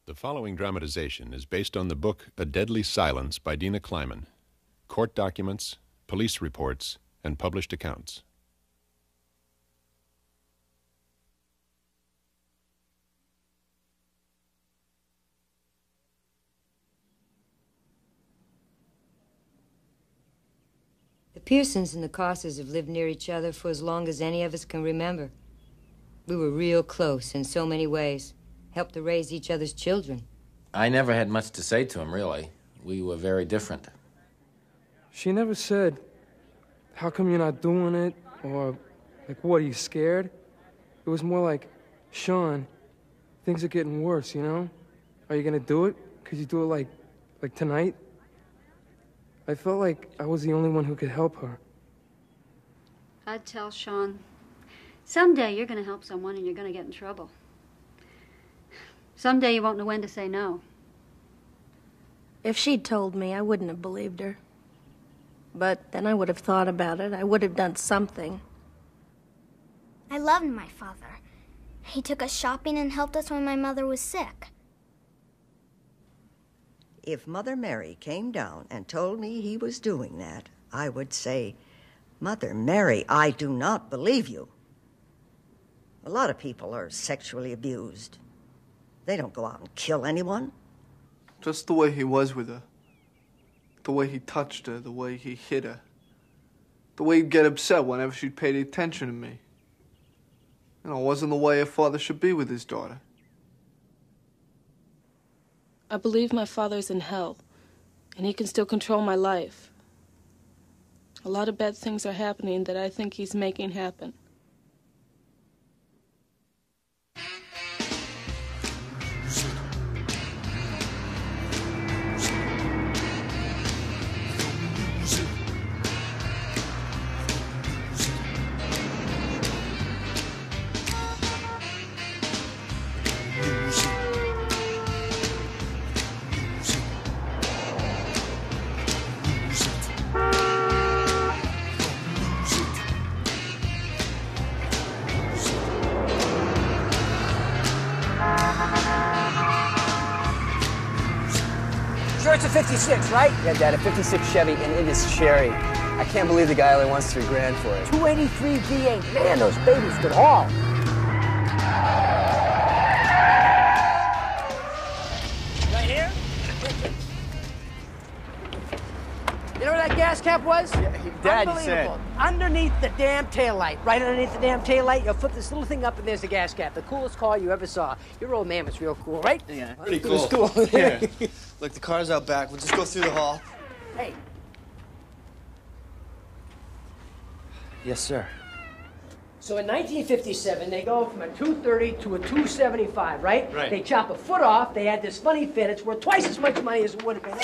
The following dramatization is based on the book A Deadly Silence by Dena Kleiman, court documents, police reports, and published accounts. The Pearsons and the Costers have lived near each other for as long as any of us can remember. We were real close in so many ways. Helped to raise each other's children. I never had much to say to him, really. We were very different. She never said, how come you're not doing it? Or, like, what, are you scared? It was more like, Sean, things are getting worse, you know? Are you gonna do it? Could you do it, like tonight? I felt like I was the only one who could help her. I'd tell Sean, someday you're gonna help someone and you're gonna get in trouble. Someday you won't know when to say no. If she'd told me, I wouldn't have believed her. But then I would have thought about it. I would have done something. I loved my father. He took us shopping and helped us when my mother was sick. If Mother Mary came down and told me he was doing that, I would say, Mother Mary, I do not believe you. A lot of people are sexually abused. They don't go out and kill anyone. Just the way he was with her. The way he touched her, the way he hit her. The way he'd get upset whenever she'd pay the attention to me. You know, it wasn't the way a father should be with his daughter. I believe my father's in hell, and he can still control my life. A lot of bad things are happening that I think he's making happen. Sure it's a 56, right? Yeah, Dad, a 56 Chevy, and it is Sherry. I can't believe the guy only wants $3 grand for it. 283 V8. Man, those babies could haul. Right here? You know where that gas cap was? Yeah, Dad, you said. Underneath the damn taillight. Right underneath the damn taillight, you'll flip this little thing up and there's the gas cap. The coolest car you ever saw. Your old man was real cool, right? Yeah. Pretty cool. Cool. Here. Look, the car's out back. We'll just go through the hall. Hey. Yes, sir. So in 1957, they go from a 230 to a 275, right? Right. They chop a foot off. They add this funny fit. It's worth twice as much money as it would have been.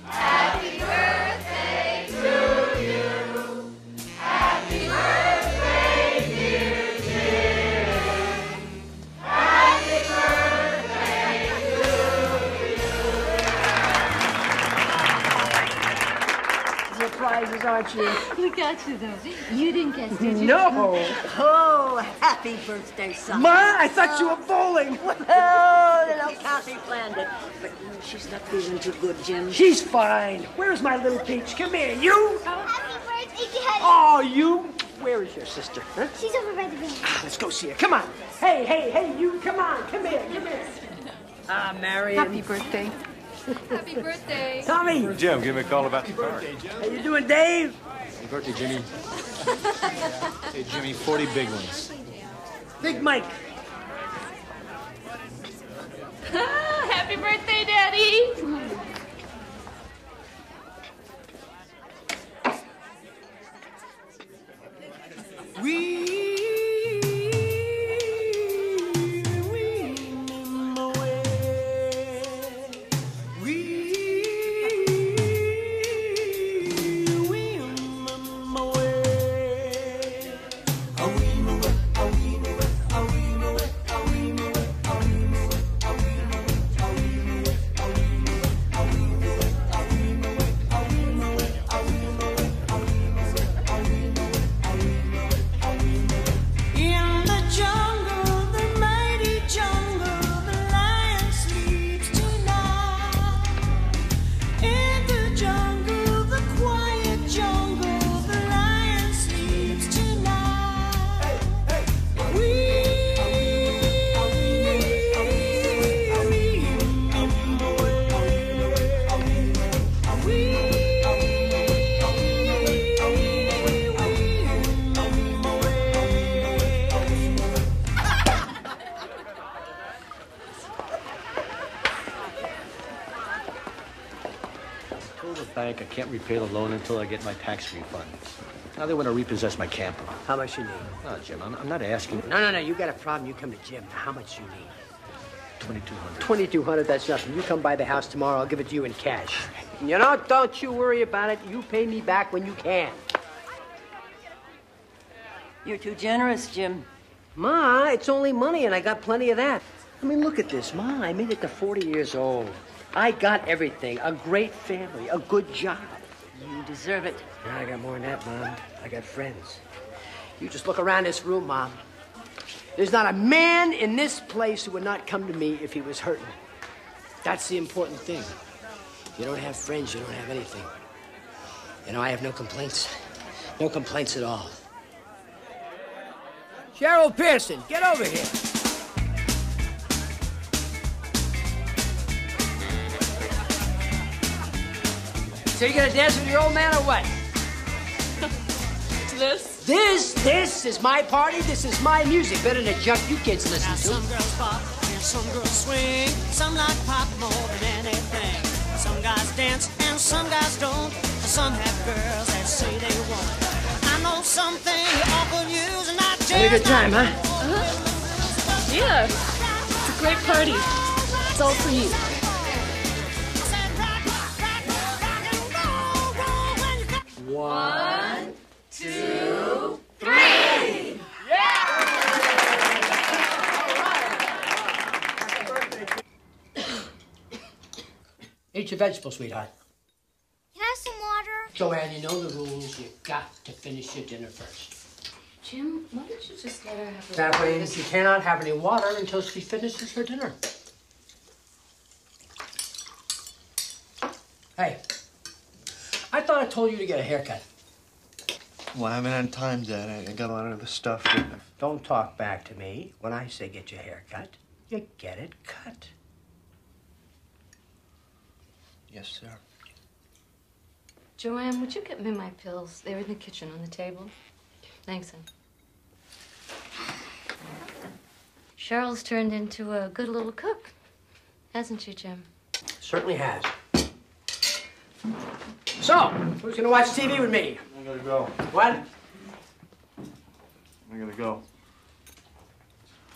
Happy birthday to you. Happy birthday, dear Jim. Happy birthday to you. Surprises, aren't you? We got you, though. You didn't guess, did you? No. Oh, happy birthday, son. Ma, I thought you were bowling. Oh, little Kathy planned it. But she's not feeling too good, Jim. She's fine. Where's my little peach? Come here, you. Happy birthday, Daddy. Oh, you. Where is your sister? Huh? She's over by the bed. Let's go see her. Come on. Hey, hey, hey, you. Come on. Come here. Come here. Ah, Marion. Happy birthday. Happy birthday. Tommy. Jim, give me a call about the car. How you doing, Dave? Happy birthday, Jimmy. Hey, Jimmy, 40 big ones. Big Mike. Happy birthday, Daddy. Are we can't repay the loan until I get my tax refund. Now they want to repossess my camper. How much you need? No, Jim, I'm not asking. No. You got a problem. You come to Jim. Now, how much you need? $2,200. $2,200, that's nothing. You come by the house tomorrow, I'll give it to you in cash. You know, don't you worry about it. You pay me back when you can. You're too generous, Jim. Ma, it's only money, and I got plenty of that. I mean, look at this. Ma, I made it to 40 years old. I got everything. A great family, a good job. You deserve it. Now I got more than that, Mom. I got friends. You just look around this room, Mom. There's not a man in this place who would not come to me if he was hurting. That's the important thing. If you don't have friends, you don't have anything. You know, I have no complaints. No complaints at all. Cheryl Pearson, get over here. So you gonna dance with your old man or what? This is my party. This is my music. Better than the junk you kids listen to. Some girls pop and some girls swing. Some like pop more than anything. Some guys dance and some guys don't. Some have girls that say they won't. I know something you all could use and not just. Had a good time, huh? Yeah. It's a great party. It's all for you. One, two, three. Eat your vegetables, sweetheart. Can I have some water? Joanne, you know the rules. You've got to finish your dinner first. Jim, why don't you just let her have her Kathleen, she cannot have any water until she finishes her dinner. Hey, I thought I told you to get a haircut. Well, I haven't had time, Dad. I got a lot of the stuff. Don't talk back to me. When I say get your hair cut, you get it cut. Yes, sir. Joanne, would you get me my pills? They're in the kitchen on the table. Thanks, hon. Cheryl's turned into a good little cook, hasn't she, Jim? Certainly has. So, who's gonna watch TV with me? I gotta go. What? I gotta go.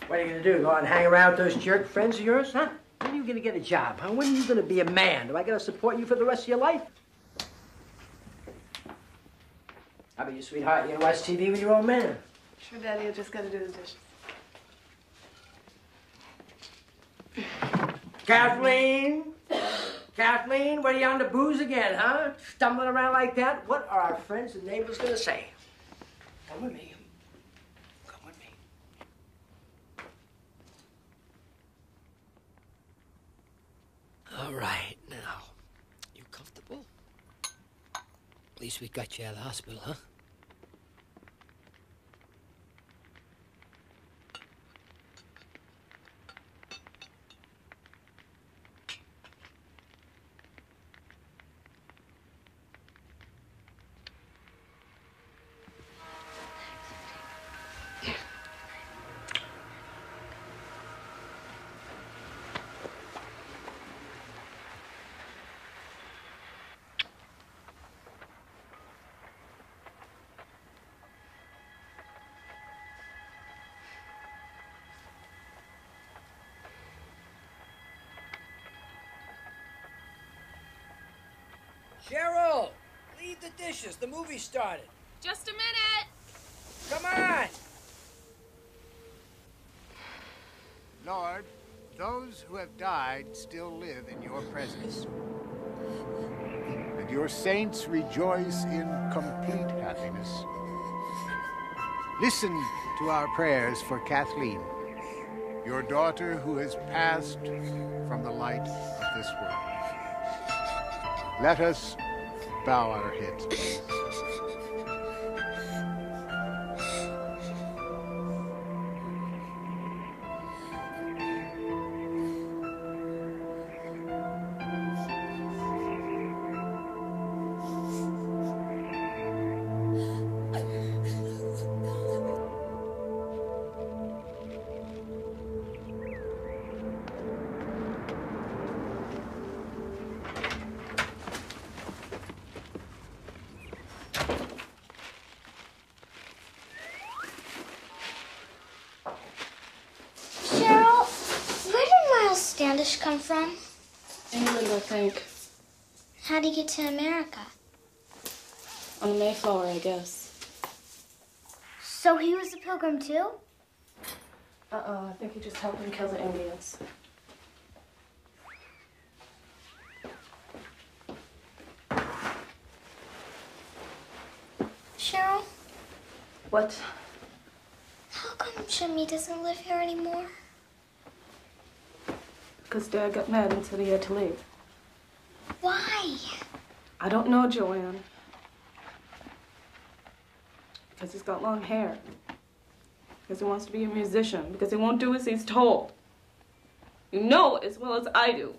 What are you gonna do? Go out and hang around with those jerk friends of yours, huh? When are you gonna get a job, huh? When are you gonna be a man? Do I gotta support you for the rest of your life? How about you, sweetheart? You gonna watch TV with your old man? Sure, Daddy. I just gotta do the dishes. Kathleen? Kathleen, what are you on the booze again, huh? Stumbling around like that? What are our friends and neighbors gonna say? Come with me. Come with me. All right, now. You comfortable? At least we got you out of the hospital, huh? Cheryl, leave the dishes. The movie started. Just a minute. Come on. Lord, those who have died still live in your presence. And your saints rejoice in complete happiness. Listen to our prayers for Kathleen, your daughter who has passed from the light of this world. Let us bow our heads, please. Standish come from? England, I think. How'd he get to America? On the Mayflower, I guess. So he was a pilgrim too? I think he just helped him kill the Indians. Cheryl? What? How come Jimmy doesn't live here anymore? Because Dad got mad and said he had to leave. Why? I don't know, Joanne. Because he's got long hair. Because he wants to be a musician. Because he won't do as he's told. You know as well as I do.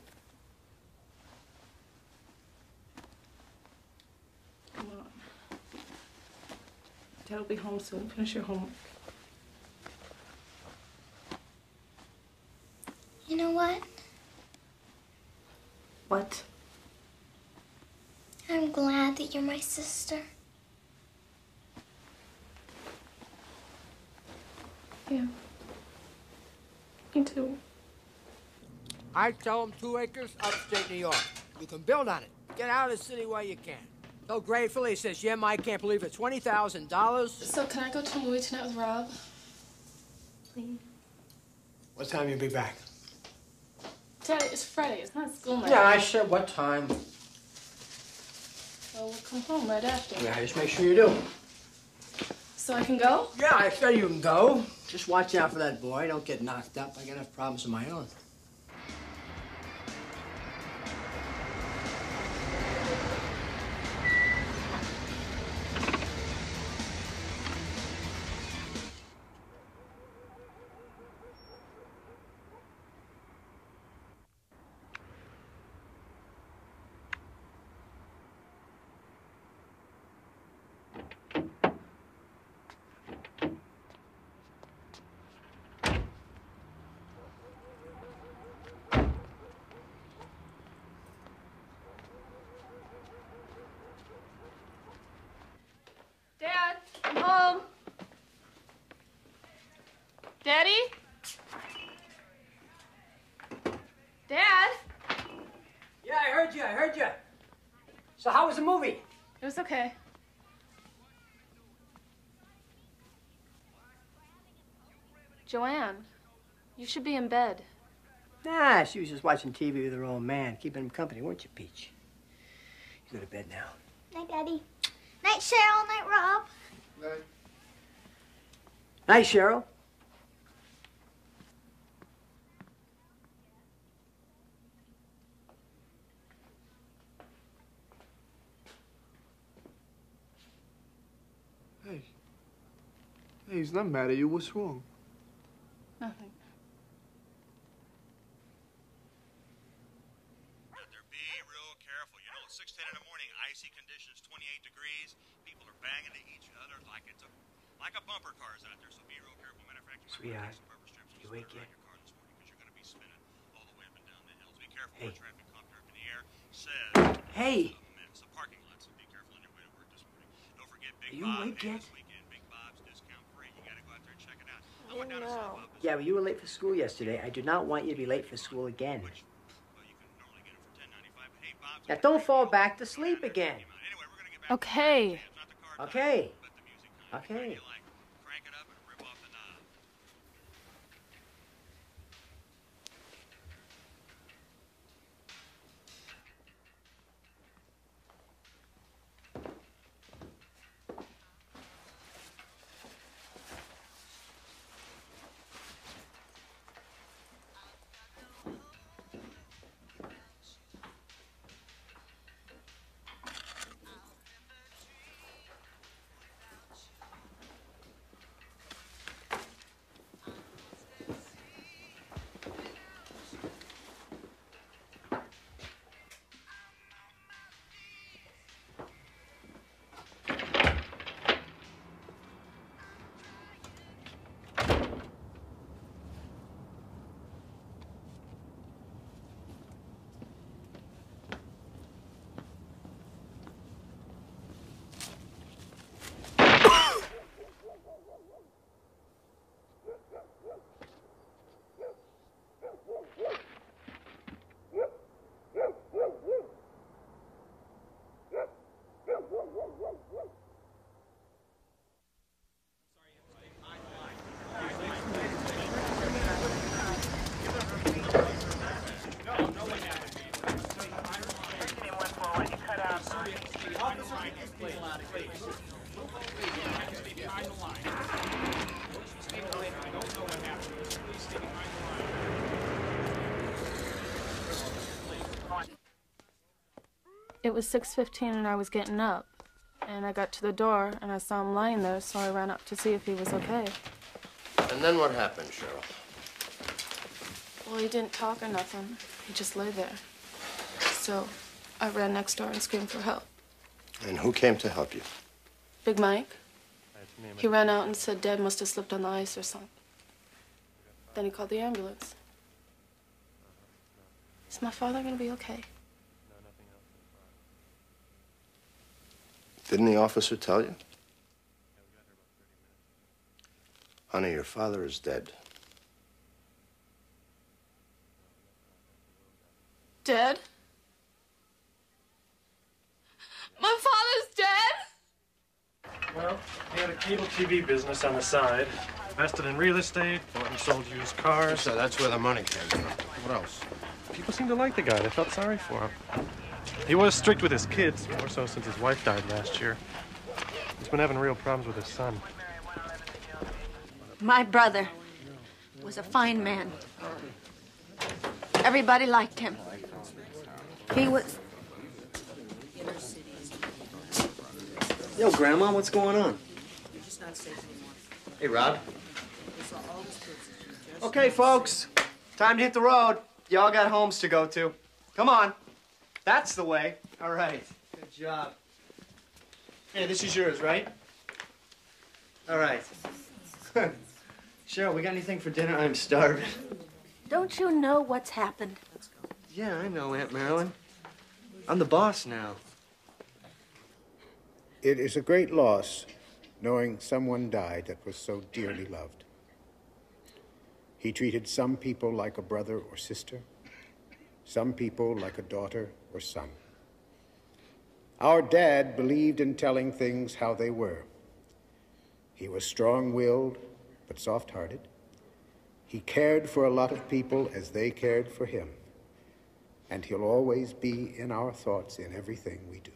Come on. Dad will be home soon. Finish your homework. You know what? What? I'm glad that you're my sister. Yeah. Me too. I tell him 2 acres upstate New York. You can build on it. Get out of the city while you can. So gratefully he says, yeah, I can't believe it. $20,000. So can I go to a movie tonight with Rob? Please. What time you be back? Daddy, it's Friday. It's not school night. Yeah, I said what time. Well, we'll come home right after. Yeah, just make sure you do. So I can go? Yeah, I said you can go. Just watch out for that boy. Don't get knocked up. I got enough problems of my own. Dad, I'm home. Daddy? Dad? Yeah, I heard you. So how was the movie? It was okay. Joanne, you should be in bed. Nah, she was just watching TV with her old man, keeping him company, weren't you, Peach? You go to bed now. Night, Daddy. Night, Cheryl. Night, Rob. Night. Night, Cheryl. Hey. Hey, he's not mad at you. What's wrong? Nothing. Be real careful. You know, it's 6:10 in the morning, icy conditions, 28 degrees. People are banging to each other like it's like a bumper cars out there. So be real careful. Matter of fact, you might Sweetheart, want to take some rubber strips and you wake spray yet? around your car this morning because you're going to be spinning all the way up and down the hills. Be careful Hey. where traffic comes up in the air. Says Hey. it's a parking lot, so be careful on your way to work this morning. Don't forget Big Are you Bob awake Day yet? this weekend. Big Bob's discount free. You got to go out there and check it out. I went down to South Office. Yeah, well, you were late for school yesterday. I do not want you to be late for school again. Now, don't fall back to sleep again. Okay. Okay. Okay. It was 6:15 and I was getting up. And I got to the door and I saw him lying there, so I ran up to see if he was okay. And then what happened, Cheryl? Well, he didn't talk or nothing. He just lay there. So I ran next door and screamed for help. And who came to help you? Big Mike. He ran out and said Dad must have slipped on the ice or something. Then he called the ambulance. Is my father gonna be okay? Didn't the officer tell you? Honey, your father is dead. Dead? My father's dead? Well, he had a cable TV business on the side, invested in real estate, bought and sold used cars. So that's where the money came from. What else? People seemed to like the guy. They felt sorry for him. He was strict with his kids, more so since his wife died last year. He's been having real problems with his son. My brother was a fine man. Everybody liked him. He was... Yo, Grandma, what's going on? Hey, Rob. Okay, folks. Time to hit the road. Y'all got homes to go to. Come on. That's the way. All right. Good job. Hey, this is yours, right? All right. Cheryl, we got anything for dinner? I'm starving. Don't you know what's happened? Yeah, I know, Aunt Marilyn. I'm the boss now. It is a great loss knowing someone died that was so dearly loved. He treated some people like a brother or sister, some people like a daughter or son. Our dad believed in telling things how they were. He was strong-willed, but soft-hearted. He cared for a lot of people as they cared for him. And he'll always be in our thoughts in everything we do.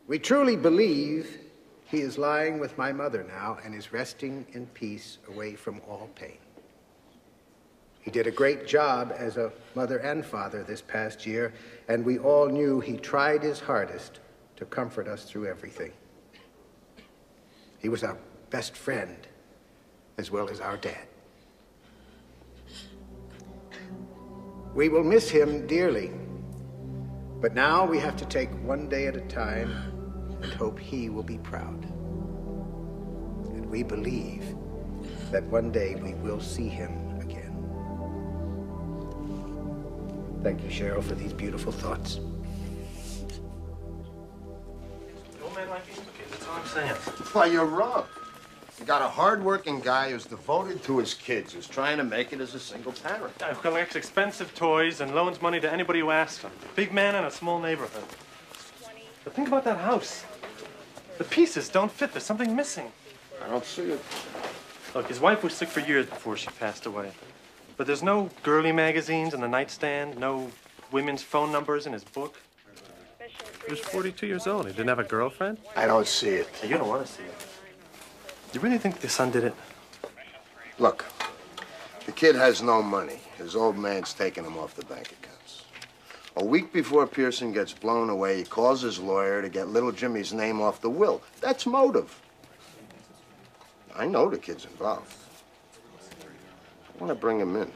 We truly believe he is lying with my mother now and is resting in peace away from all pain. He did a great job as a mother and father this past year, and we all knew he tried his hardest to comfort us through everything. He was our best friend, as well as our dad. We will miss him dearly, but now we have to take one day at a time and hope he will be proud. And we believe that one day we will see him again. Thank you, Cheryl, for these beautiful thoughts. The old man might be okay, that's all I'm saying. Why, you're wrong. You got a hard-working guy who's devoted to his kids, who's trying to make it as a single parent. Guy who collects expensive toys and loans money to anybody who asks him. Big man in a small neighborhood. But think about that house. The pieces don't fit. There's something missing. I don't see it. Look, his wife was sick for years before she passed away. But there's no girly magazines in the nightstand, no women's phone numbers in his book. He was 42 years old. He didn't have a girlfriend? I don't see it. You don't want to see it. You really think the son did it? Look, the kid has no money. His old man's taking him off the bank accounts. A week before Pearson gets blown away, he calls his lawyer to get little Jimmy's name off the will. That's motive. I know the kid's involved. I want to bring him in.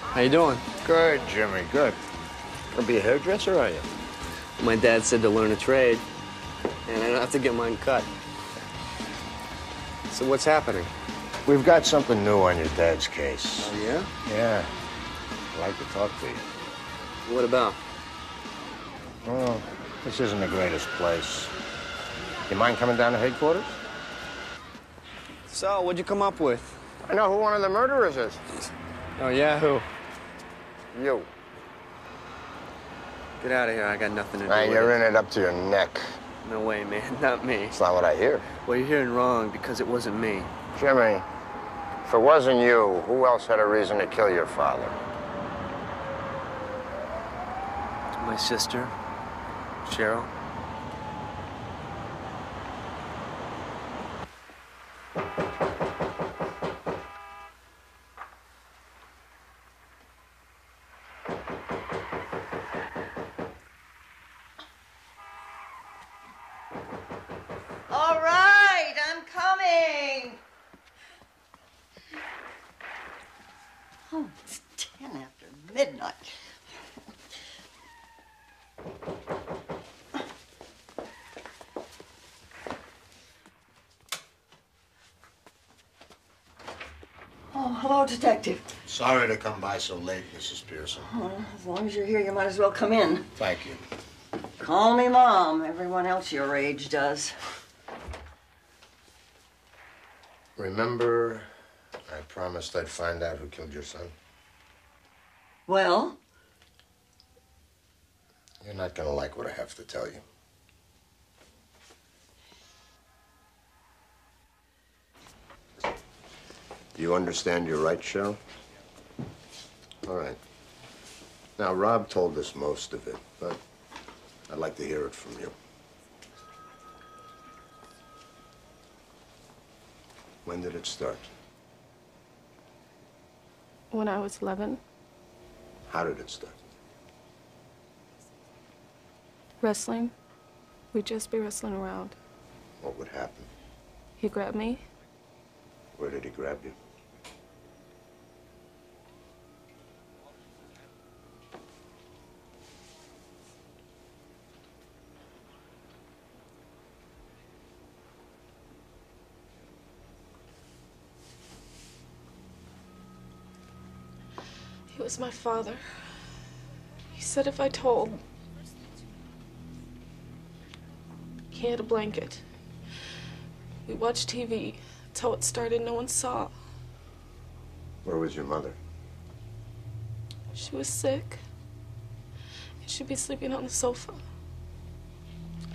How you doing? Good, Jimmy, good. Gonna be a hairdresser, are you? My dad said to learn a trade, and I don't have to get mine cut. So what's happening? We've got something new on your dad's case. Oh, yeah? Yeah. I'd like to talk to you. What about? Oh, this isn't the greatest place. You mind coming down to headquarters? So, what'd you come up with? I know who one of the murderers is. Oh, yeah? Who? You. Get out of here. I got nothing to do Hey, with you're it. in it up to your neck. No way, man. Not me. That's not what I hear. Well, you're hearing wrong because it wasn't me. Jimmy, if it wasn't you, who else had a reason to kill your father? My sister, Cheryl. All right, I'm coming. Oh, it's 10 after midnight. Oh, hello, Detective. Sorry to come by so late, Mrs. Pearson. Oh, as long as you're here, you might as well come in. Thank you. Call me Mom. Everyone else your age does. Remember, I promised I'd find out who killed your son? Well? You're not gonna like what I have to tell you. Do you understand your rights, Cheryl? All right. Now, Rob told us most of it, but I'd like to hear it from you. When did it start? When I was 11. How did it start? Wrestling. We'd just be wrestling around. What would happen? He grabbed me. Where did he grab you? He was my father. He said if I told, he had a blanket. We watched TV. That's how it started. No one saw. Where was your mother? She was sick. And she'd be sleeping on the sofa.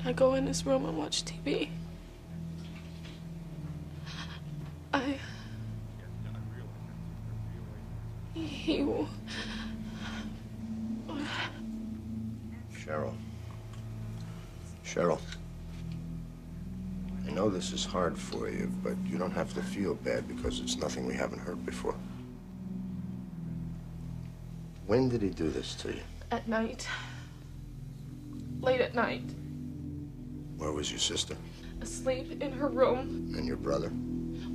I go in his room and watch TV. Cheryl, I know this is hard for you, but you don't have to feel bad because it's nothing we haven't heard before. When did he do this to you? At night. Late at night. Where was your sister? Asleep in her room. And your brother?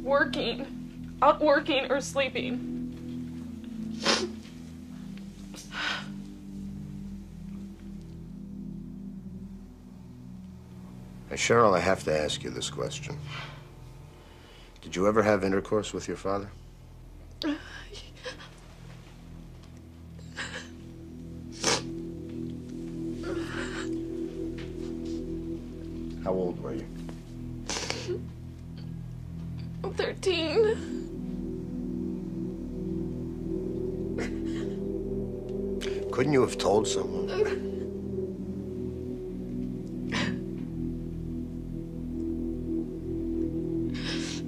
Working. Out working or sleeping. Hey, Cheryl, I have to ask you this question. Did you ever have intercourse with your father? How old were you? 13. Couldn't you have told someone?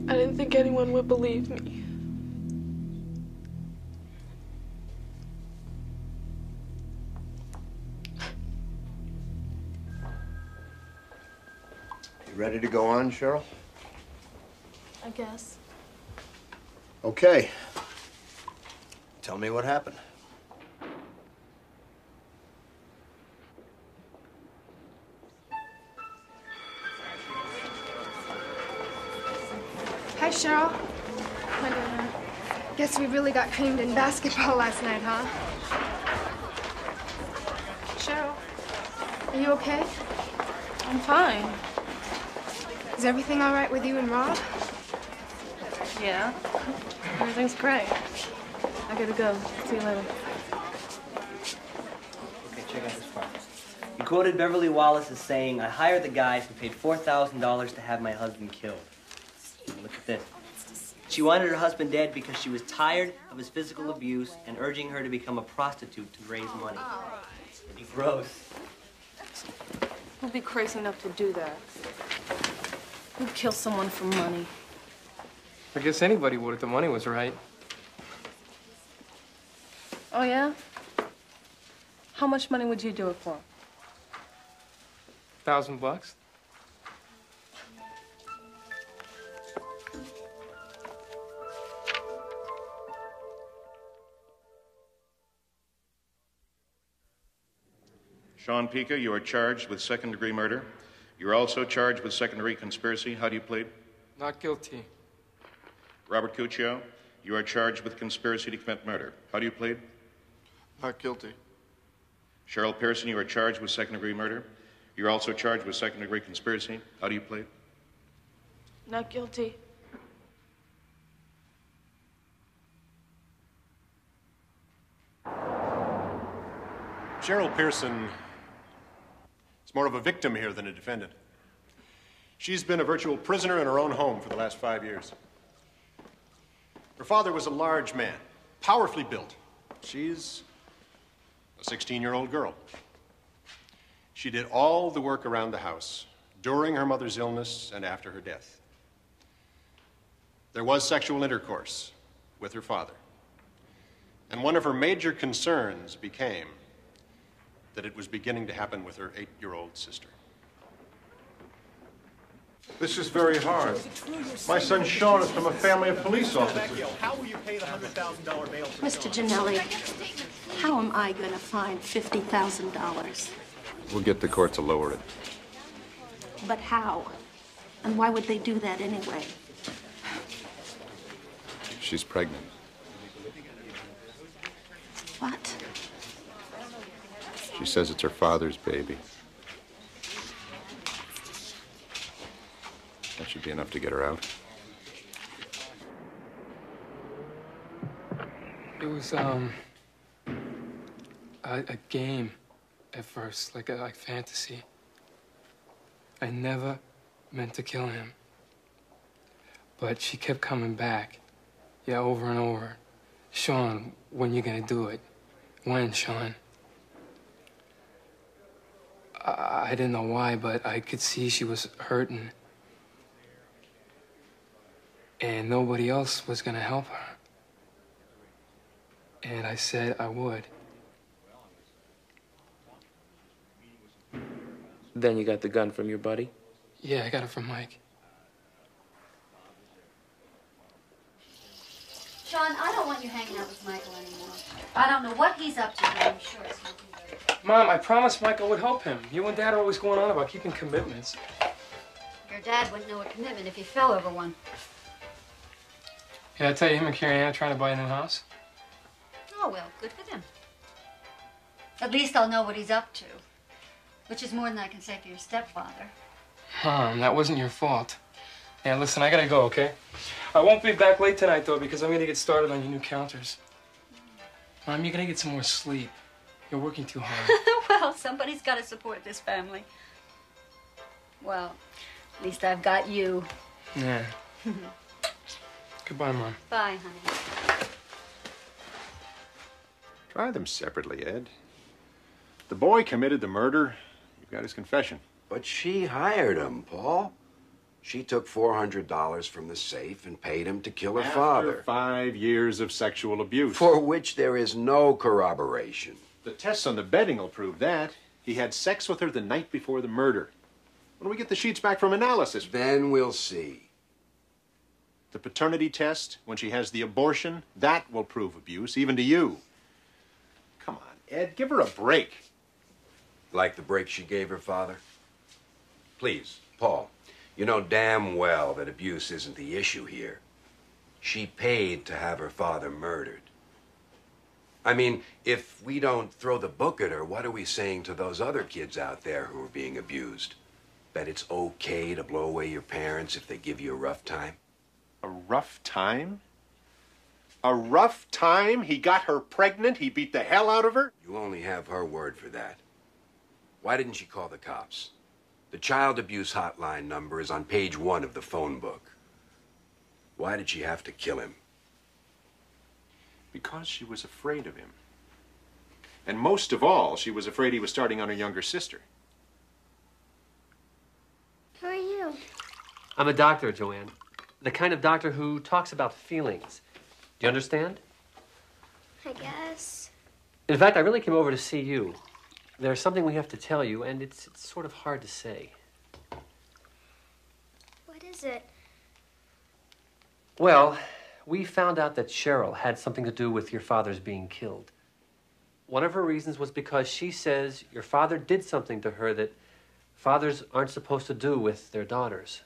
I didn't think anyone would believe me. You ready to go on, Cheryl? I guess. Okay. Tell me what happened. Hi, Cheryl. Hi, Dena. Guess we really got creamed in basketball last night, huh? Cheryl, are you okay? I'm fine. Is everything all right with you and Rob? Yeah. Everything's great. I gotta go. See you later. Okay, check out this part. You quoted Beverly Wallace as saying, I hired the guys who paid $4,000 to have my husband killed. Look at this. She wanted her husband dead because she was tired of his physical abuse and urging her to become a prostitute to raise money. Pretty gross. Who'd be crazy enough to do that? Who'd kill someone for money? I guess anybody would if the money was right. Oh, yeah? How much money would you do it for? $1,000? Sean Pica, you are charged with second-degree murder. You're also charged with second-degree conspiracy. How do you plead? Not guilty. Robert Cuccio, you are charged with conspiracy to commit murder. How do you plead? Not guilty. Cheryl Pearson, you are charged with second-degree murder. You're also charged with second-degree conspiracy. How do you plead? Not guilty. Cheryl Pearson is more of a victim here than a defendant. She's been a virtual prisoner in her own home for the last 5 years. Her father was a large man, powerfully built. She's a 16-year-old girl. She did all the work around the house during her mother's illness and after her death. There was sexual intercourse with her father. And one of her major concerns became that it was beginning to happen with her 8-year-old sister. This is very hard. My son Sean is from a family of police officers. How will you pay the $100,000 bail? Mr. Ginelli, how am I going to find $50,000? We'll get the court to lower it. But how? And why would they do that anyway? She's pregnant. What? She says it's her father's baby. That should be enough to get her out. It was, a game at first, like fantasy. I never meant to kill him. But she kept coming back. Yeah, over and over. Sean, when you gonna do it? When, Sean? I didn't know why, but I could see she was hurting. And nobody else was gonna help her. And I said I would. Then you got the gun from your buddy? Yeah, I got it from Mike. Sean, I don't want you hanging out with Michael anymore. I don't know what he's up to, but I'm sure it's not too late. Mom, I promised Michael would help him. You and Dad are always going on about keeping commitments. Your dad wouldn't know a commitment if he fell over one. Yeah, I tell you, him and Carrie Ann are trying to buy a new house. Oh, well, good for them. At least I'll know what he's up to. Which is more than I can say for your stepfather. Mom, that wasn't your fault. Yeah, listen, I gotta go, okay? I won't be back late tonight, though, because I'm gonna get started on your new counters. Mom, you're gonna get some more sleep. You're working too hard. Well, somebody's got to support this family. Well, at least I've got you. Yeah. Goodbye, Mom. Bye, honey. Try them separately, Ed. The boy committed the murder. You've got his confession. But she hired him, Paul. She took $400 from the safe and paid him to kill her father. After 5 years of sexual abuse. For which there is no corroboration. The tests on the bedding will prove that. He had sex with her the night before the murder. When we get the sheets back from analysis... Then we'll see. The paternity test, when she has the abortion, that will prove abuse, even to you. Come on, Ed, give her a break. Like the break she gave her father? Please, Paul, you know damn well that abuse isn't the issue here. She paid to have her father murdered. I mean, if we don't throw the book at her, what are we saying to those other kids out there who are being abused? That it's okay to blow away your parents if they give you a rough time? A rough time? A rough time? He got her pregnant? He beat the hell out of her? You only have her word for that. Why didn't she call the cops? The child abuse hotline number is on page 1 of the phone book. Why did she have to kill him? Because she was afraid of him. And most of all, she was afraid he was starting on her younger sister. Who are you? I'm a doctor, Joanne. The kind of doctor who talks about feelings. Do you understand? I guess. In fact, I really came over to see you. There's something we have to tell you, and it's sort of hard to say. What is it? Well, we found out that Cheryl had something to do with your father's being killed. One of her reasons was because she says your father did something to her that fathers aren't supposed to do with their daughters.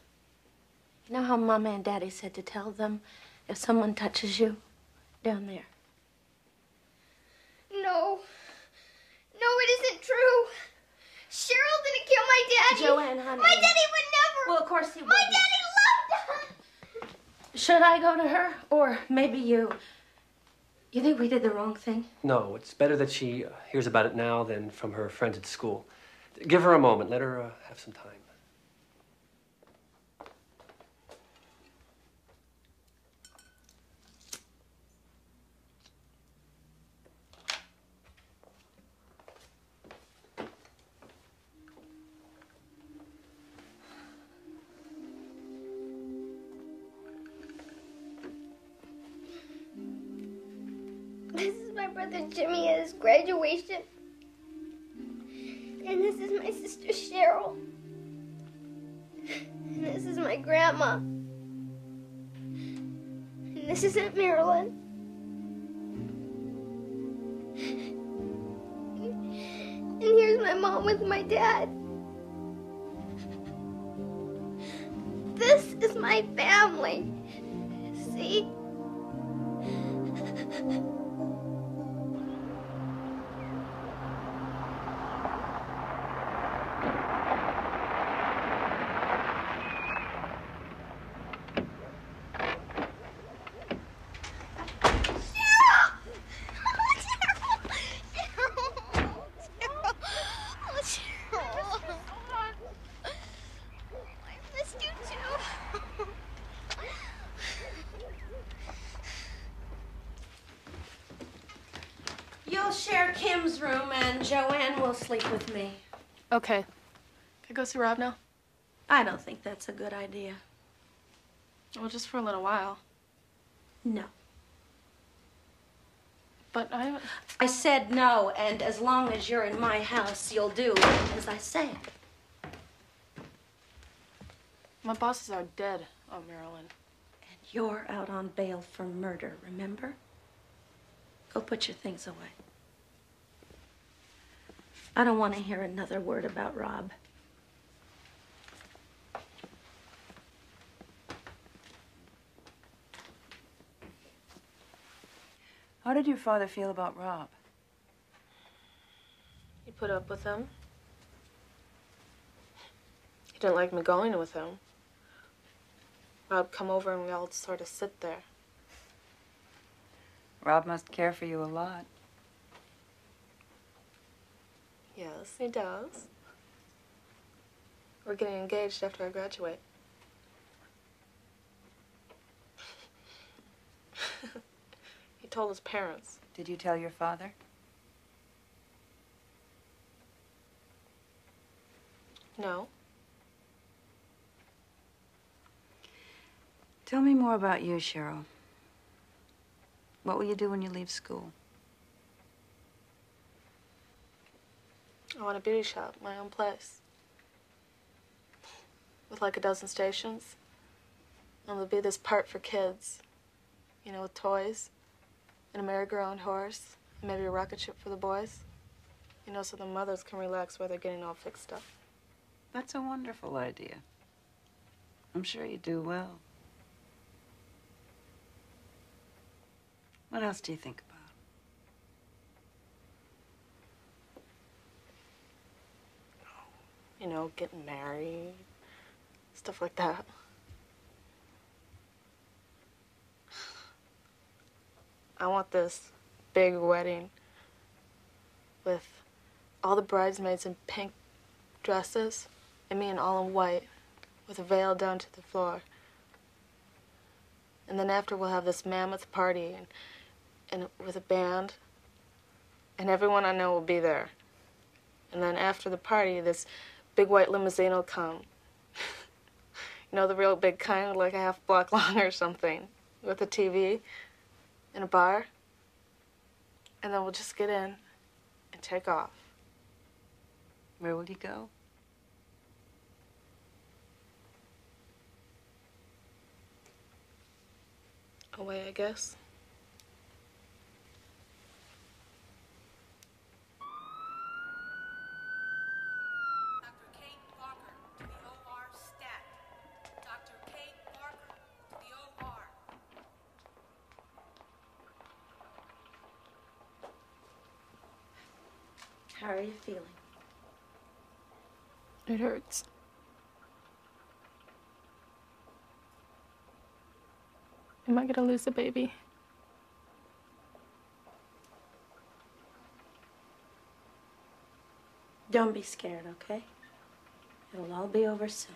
You know how Mama and Daddy said to tell them if someone touches you down there? No. No, it isn't true. Cheryl didn't kill my daddy. Joanne, honey. My daddy would never. Well, of course he My wouldn't. daddy loved us. Should I go to her? Or maybe you? You think we did the wrong thing? No, it's better that she hears about it now than from her friends at school. Give her a moment. Let her have some time. This is my brother Jimmy at his graduation. And this is my sister Cheryl. And this is my grandma. And this is Aunt Marilyn. And here's my mom with my dad. This is my family. See? You'll share Kim's room, and Joanne will sleep with me. Okay. Can I go see Rob now? I don't think that's a good idea. Well, just for a little while. No. But I said no, and as long as you're in my house, you'll do as I say. My bosses are dead, Aunt Marilyn. And you're out on bail for murder, remember? Go put your things away. I don't want to hear another word about Rob. How did your father feel about Rob? He put up with him. He didn't like me going with him. Rob come over and we all sort of sit there. Rob must care for you a lot. Yes, he does. We're getting engaged after I graduate. He told his parents. Did you tell your father? No. Tell me more about you, Cheryl. What will you do when you leave school? I want a beauty shop, my own place. With like a dozen stations. And there'll be this part for kids. You know, with toys. And a merry-go-round horse. And maybe a rocket ship for the boys. You know, so the mothers can relax while they're getting all fixed up. That's a wonderful idea. I'm sure you do well. What else do you think about? You know, getting married. Stuff like that. I want this big wedding with all the bridesmaids in pink dresses and me in all in white with a veil down to the floor. And then after we'll have this mammoth party and with a band and everyone I know will be there. And then after the party, this big white limousine will come. You know, the real big kind, like a half block long or something, with a TV and a bar. And then we'll just get in and take off. Where will you go? Away, I guess. How are you feeling? It hurts. Am I gonna lose the baby? Don't be scared, okay? It'll all be over soon.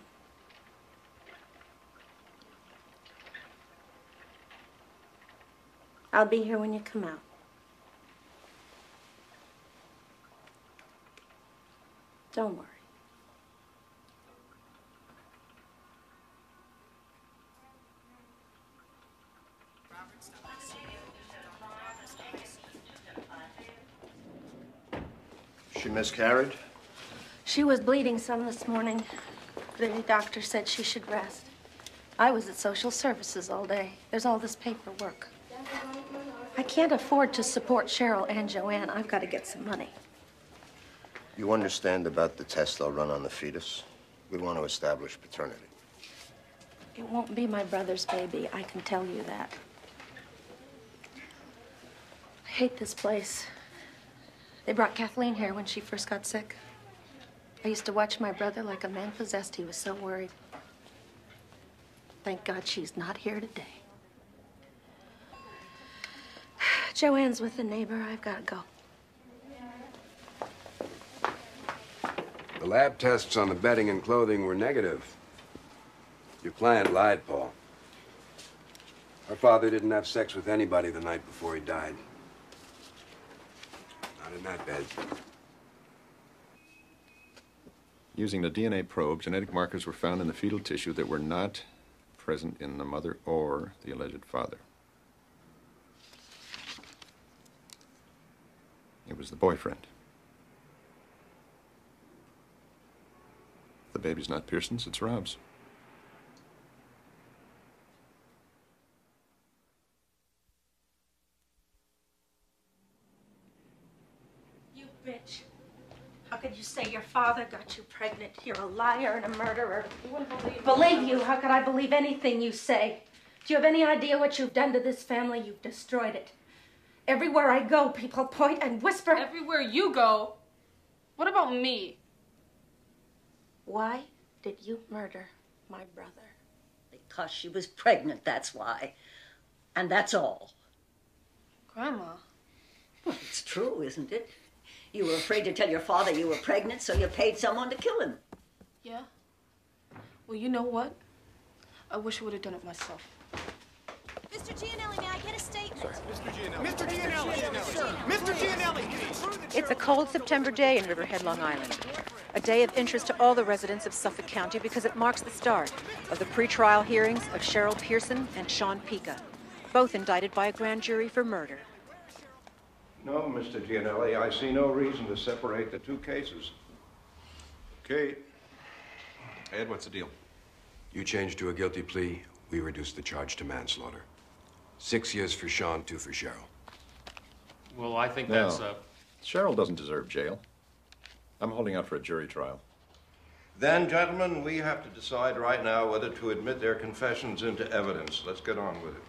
I'll be here when you come out. Don't worry. She miscarried? She was bleeding some this morning. The doctor said she should rest. I was at social services all day. There's all this paperwork. I can't afford to support Cheryl and Joanne. I've got to get some money. You understand about the test they'll run on the fetus? We want to establish paternity. It won't be my brother's baby, I can tell you that. I hate this place. They brought Kathleen here when she first got sick. I used to watch my brother like a man possessed. He was so worried. Thank God she's not here today. Joanne's with a neighbor. I've got to go. The lab tests on the bedding and clothing were negative. Your client lied, Paul. Our father didn't have sex with anybody the night before he died. Not in that bed. Using the DNA probe, genetic markers were found in the fetal tissue that were not present in the mother or the alleged father. It was the boyfriend. The baby's not Pearson's, it's Rob's. You bitch. How could you say your father got you pregnant? You're a liar and a murderer. You wouldn't believe you. How could I believe anything you say? Do you have any idea what you've done to this family? You've destroyed it. Everywhere I go, people point and whisper. Everywhere you go? What about me? Why did you murder my brother? Because she was pregnant, that's why. And that's all. Grandma. Well, it's true, isn't it? You were afraid to tell your father you were pregnant, so you paid someone to kill him. Yeah? Well, you know what? I wish I would have done it myself. Mr. Gianelli, may I get a statement? Sorry. Mr. Gianelli! Mr. Gianelli! It's a cold September day in Riverhead, Long Island. A day of interest to all the residents of Suffolk County because it marks the start of the pre-trial hearings of Cheryl Pearson and Sean Pica, both indicted by a grand jury for murder. No, Mr. Gianelli, I see no reason to separate the two cases. Kate. Ed, what's the deal? You changed to a guilty plea. We reduced the charge to manslaughter. 6 years for Sean, 2 for Cheryl. Well, I think No. that's Cheryl doesn't deserve jail. I'm holding out for a jury trial. Then, gentlemen, we have to decide right now whether to admit their confessions into evidence. Let's get on with it.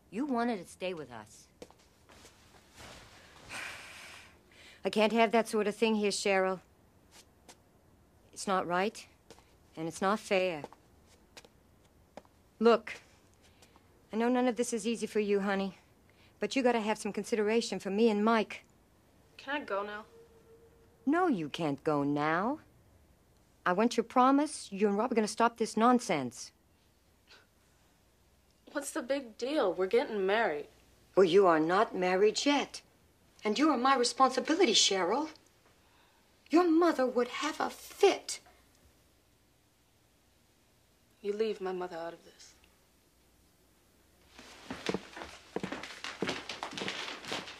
You wanted to stay with us. I can't have that sort of thing here, Cheryl. It's not right, and it's not fair. Look, I know none of this is easy for you, honey. But you gotta have some consideration for me and Mike. Can I go now? No, you can't go now. I want your promise. You and Rob are gonna stop this nonsense. What's the big deal? We're getting married. Well, you are not married yet. And you are my responsibility, Cheryl. Your mother would have a fit. You leave my mother out of this.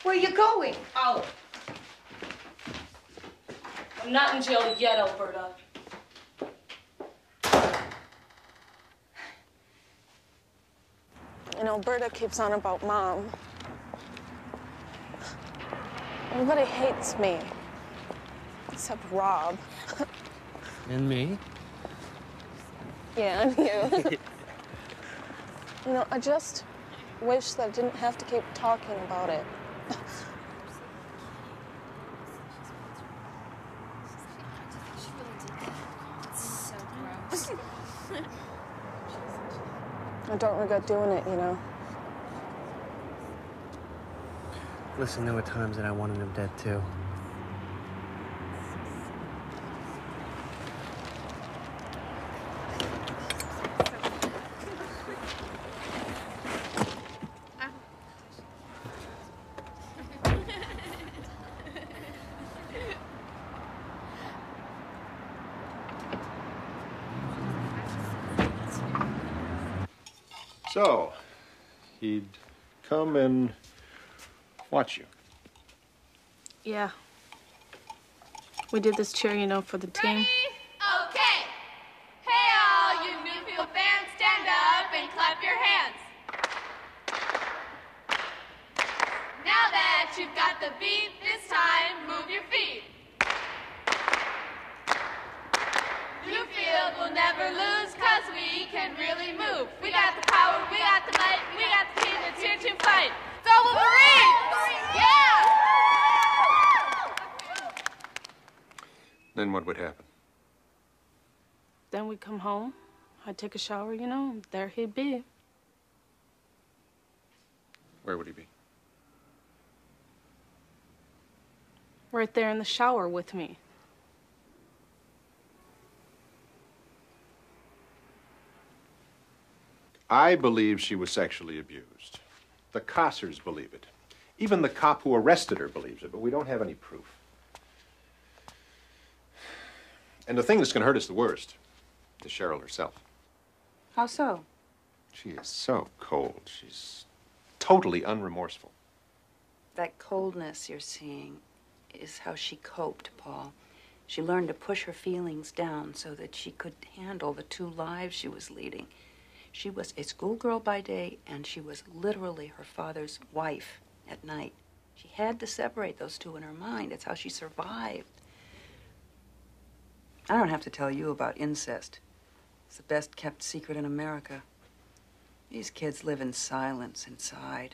Where are you going? Out. I'm not in jail yet, Alberta. And Alberta keeps on about Mom. Everybody hates me. Except Rob. And me? Yeah, and you. You know, I just wish that I didn't have to keep talking about it. I don't regret doing it, you know. Listen, there were times that I wanted him dead, too. So, he'd come and watch you. Yeah. We did this cheer, you know, for the team. Okay. Hey, all you Newfield fans, stand up and clap your hands. Now that you've got the beat, this time move your feet. Newfield will never lose, 'cause we can really move. We got the power, we got the might, we got the team that's here to fight. Go Wolverines! Yeah! Then what would happen? Then we'd come home, I'd take a shower, you know, and there he'd be. Where would he be? Right there in the shower with me. I believe she was sexually abused. The Cossers believe it. Even the cop who arrested her believes it, but we don't have any proof. And the thing that's going to hurt us the worst is Cheryl herself. How so? She is so cold. She's totally unremorseful. That coldness you're seeing is how she coped, Paul. She learned to push her feelings down so that she could handle the two lives she was leading. She was a schoolgirl by day, and she was literally her father's wife at night. She had to separate those two in her mind. It's how she survived. I don't have to tell you about incest. It's the best kept secret in America. These kids live in silence inside.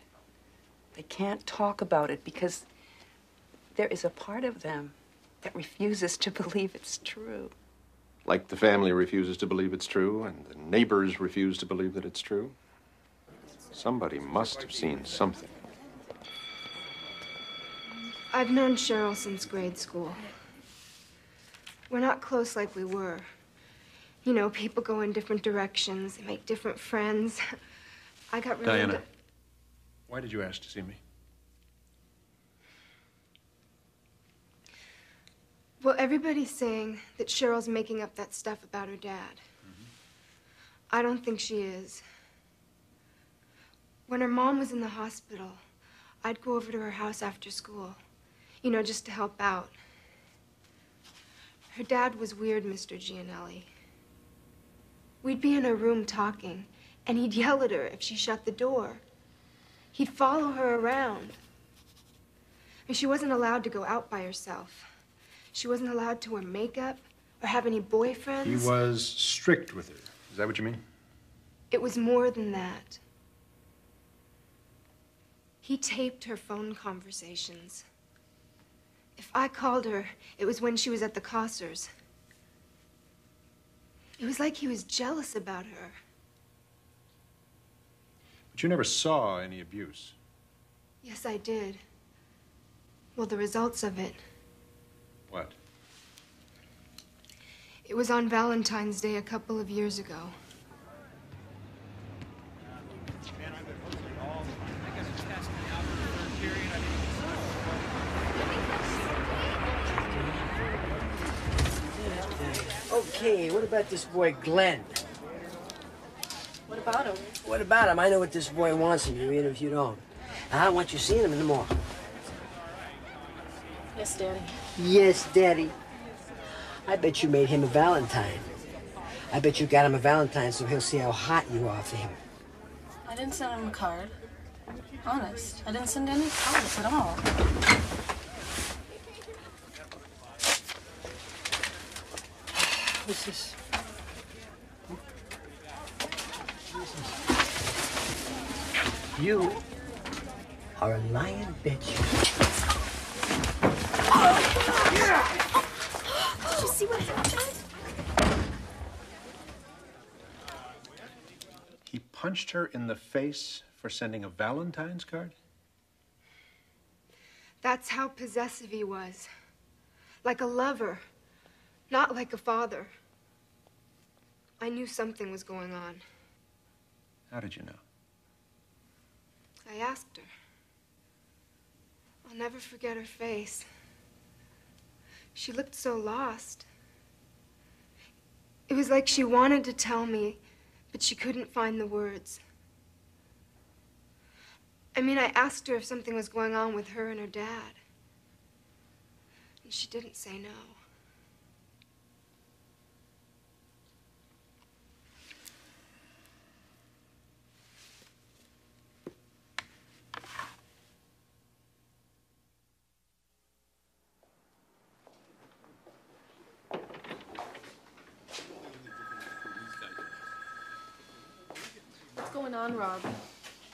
They can't talk about it because there is a part of them that refuses to believe it's true. Like the family refuses to believe it's true, and the neighbors refuse to believe that it's true. Somebody must have seen something. I've known Cheryl since grade school. We're not close like we were. You know, people go in different directions. They make different friends. I got really Diana, why did you ask to see me? Well, everybody's saying that Cheryl's making up that stuff about her dad. I don't think she is. When her mom was in the hospital, I'd go over to her house after school, you know, just to help out. Her dad was weird, Mr. Gianelli. We'd be in her room talking, and he'd yell at her if she shut the door. He'd follow her around. And she wasn't allowed to go out by herself. She wasn't allowed to wear makeup or have any boyfriends. He was strict with her. Is that what you mean? It was more than that. He taped her phone conversations. If I called her, it was when she was at the Cossers. It was like he was jealous about her. But But you never saw any abuse. Yes, I did. Well, the results of it. What? It was on Valentine's Day a couple of years ago. Okay, what about this boy, Glenn? What about him? What about him? I know what this boy wants from you, even if you don't. I want you seeing him in the mall. Yes, Daddy. Yes, Daddy. I bet you made him a Valentine. I bet you got him a Valentine so he'll see how hot you are for him. I didn't send him a card. Honest. I didn't send any cards at all. What's this? You are a lying bitch. Did you see what happened? He punched her in the face for sending a Valentine's card? That's how possessive he was. Like a lover, not like a father. I knew something was going on. How did you know? I asked her. I'll never forget her face. She looked so lost. It was like she wanted to tell me, but she couldn't find the words. I mean, I asked her if something was going on with her and her dad. And she didn't say no. What's going on, Rob?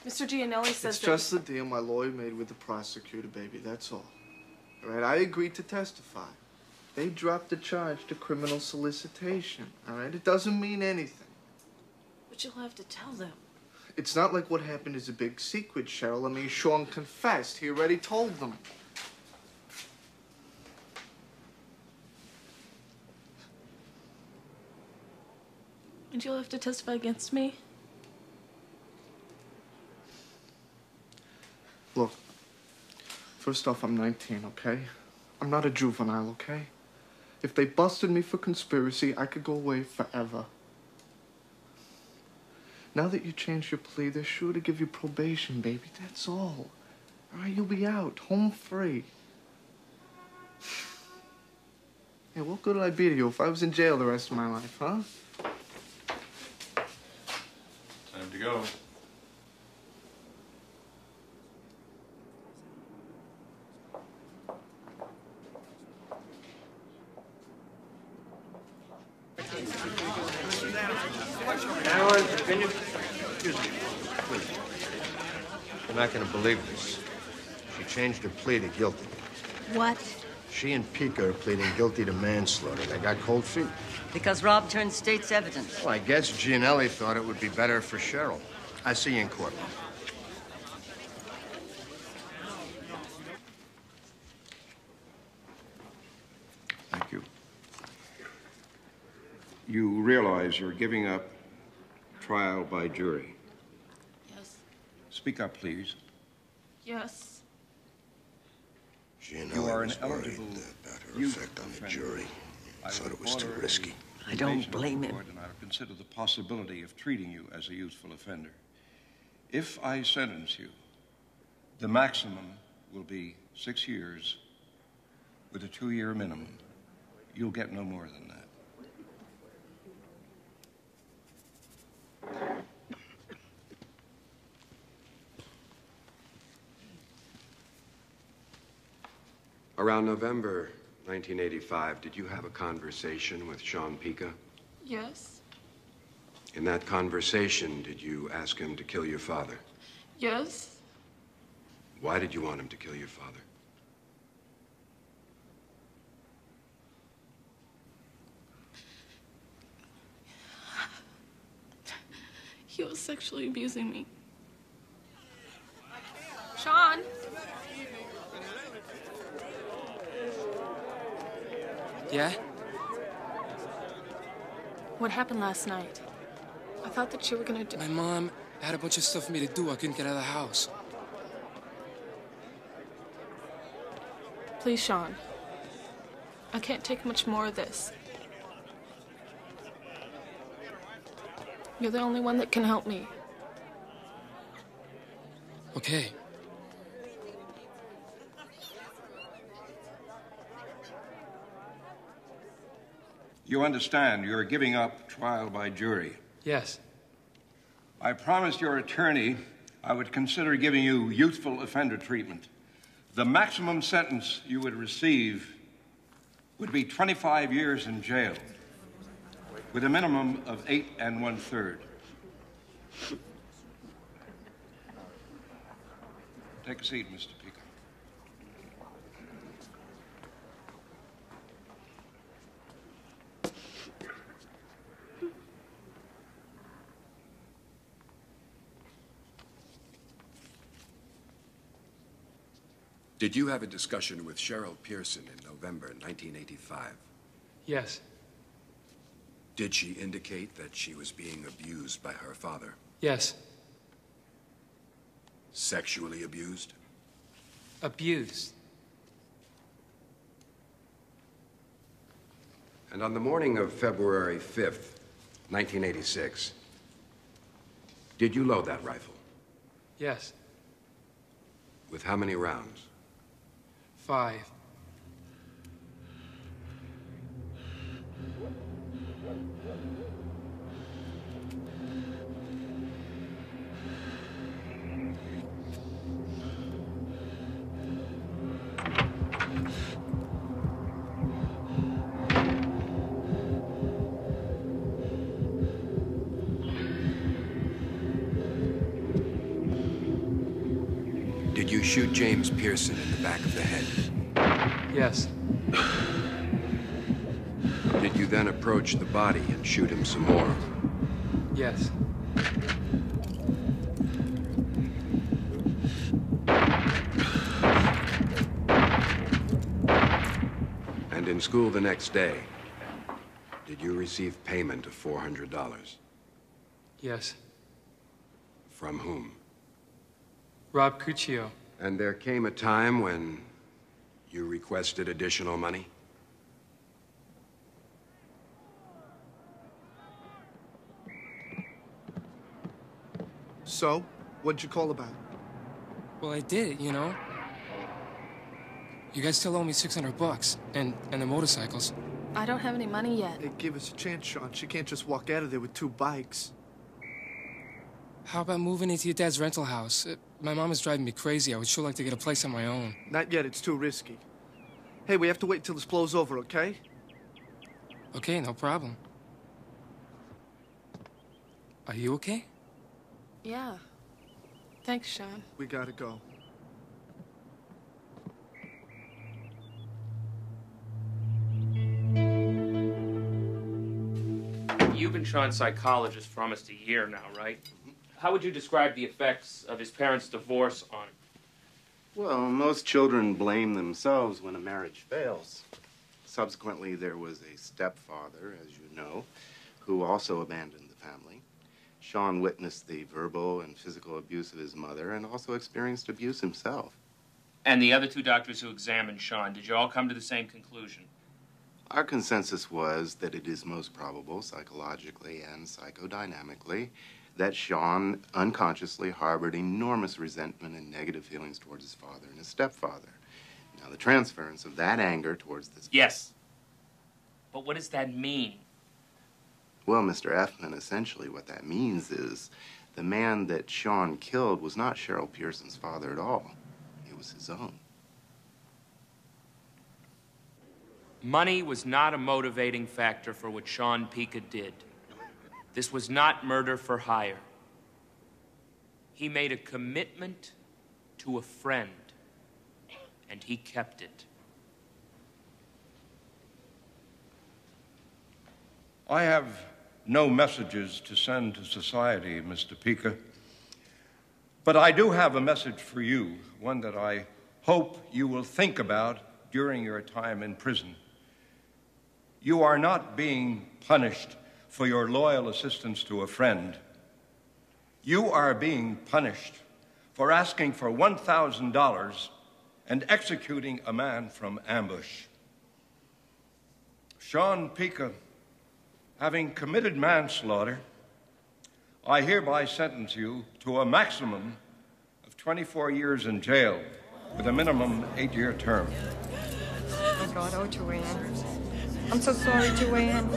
Mr. Gianelli says It's that... just the deal my lawyer made with the prosecutor, baby, that's all. All right, I agreed to testify. They dropped the charge to criminal solicitation, all right? It doesn't mean anything. But you'll have to tell them. It's not like what happened is a big secret, Cheryl. I mean, Sean confessed. He already told them. And you'll have to testify against me? Look, first off, I'm 19, okay? I'm not a juvenile, okay? If they busted me for conspiracy, I could go away forever. Now that you changed your plea, they're sure to give you probation, baby. That's all. All right, you'll be out, home free. Hey, what good would I be to you if I was in jail the rest of my life, huh? Time to go. Alan, can you... Excuse me. Please. You're not going to believe this. She changed her plea to guilty. What? She and Pica are pleading guilty to manslaughter. They got cold feet. Because Rob turned state's evidence. Well, I guess Gianelli thought it would be better for Cheryl. I see you in court. Thank you. You realize you're giving up trial by jury. Yes. Speak up, please. Yes. You are an eligible about her effect on the jury. I thought it was too risky. I don't blame him. And I'll consider the possibility of treating you as a youthful offender. If I sentence you, the maximum will be 6 years with a 2-year minimum. You'll get no more than that. Around November 1985, did you have a conversation with Sean Pica? Yes. In that conversation, did you ask him to kill your father? Yes. Why did you want him to kill your father? He was sexually abusing me. Yeah? What happened last night? I thought that you were gonna do... My mom had a bunch of stuff for me to do. I couldn't get out of the house. Please, Sean. I can't take much more of this. You're the only one that can help me. Okay. You understand you're giving up trial by jury. Yes. I promised your attorney I would consider giving you youthful offender treatment. The maximum sentence you would receive would be 25 years in jail, with a minimum of 8 1/3. Take a seat, Mr. Pico. Did you have a discussion with Cheryl Pearson in November 1985? Yes. Did she indicate that she was being abused by her father? Yes. Sexually abused? Abused. And on the morning of February 5th, 1986, did you load that rifle? Yes. With how many rounds? 5. Did you shoot James Pearson in the back of the head? Yes. Did you then approach the body and shoot him some more? Yes. And in school the next day, did you receive payment of $400? Yes. From whom? Rob Cuccio. And there came a time when you requested additional money? So, what'd you call about? Well, I did, you know. You guys still owe me $600 and the motorcycles. I don't have any money yet. Hey, give us a chance, Sean. She can't just walk out of there with 2 bikes. How about moving into your dad's rental house? My mom is driving me crazy. I would sure like to get a place on my own. Not yet. It's too risky. Hey, we have to wait till this blows over, okay? Okay, no problem. Are you okay? Yeah. Thanks, Sean. We gotta go. You've been Sean's psychologist for almost a year now, right? How would you describe the effects of his parents' divorce on him? Well, most children blame themselves when a marriage fails. Subsequently, there was a stepfather, as you know, who also abandoned the family. Sean witnessed the verbal and physical abuse of his mother and also experienced abuse himself. And the other 2 doctors who examined Sean, did you all come to the same conclusion? Our consensus was that it is most probable, psychologically and psychodynamically, that Sean unconsciously harbored enormous resentment and negative feelings towards his father and his stepfather. Now, the transference of that anger towards this... Yes. But what does that mean? Well, Mr. Effman, essentially what that means is the man that Sean killed was not Cheryl Pearson's father at all. It was his own. Money was not a motivating factor for what Sean Pica did. This was not murder for hire. He made a commitment to a friend, and he kept it. I have no messages to send to society, Mr. Pica. But I do have a message for you, one that I hope you will think about during your time in prison. You are not being punished for your loyal assistance to a friend. You are being punished for asking for $1,000 and executing a man from ambush. Sean Pica, having committed manslaughter, I hereby sentence you to a maximum of 24 years in jail with a minimum 8-year term. Oh, God, oh, Joanne. I'm so sorry, Joanne.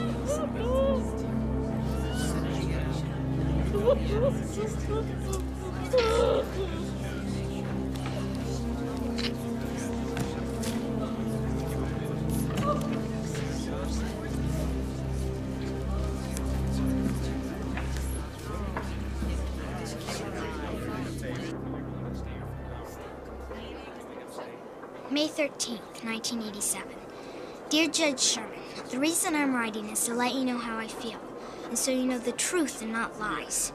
May 13th, 1987. Dear Judge Sherman, the reason I'm writing is to let you know how I feel, and so you know the truth and not lies.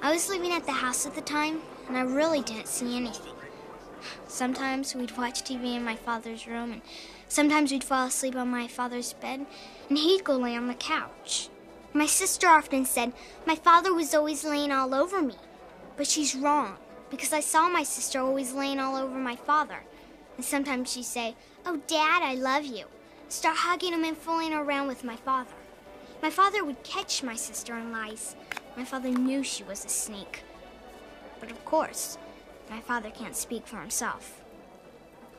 I was living at the house at the time, and I really didn't see anything. Sometimes we'd watch TV in my father's room, and sometimes we'd fall asleep on my father's bed, and he'd go lay on the couch. My sister often said my father was always laying all over me, but she's wrong, because I saw my sister always laying all over my father. And sometimes she'd say, "Oh, Dad, I love you." Start hugging him and fooling around with my father. My father would catch my sister in lies. My father knew she was a snake. But of course, my father can't speak for himself.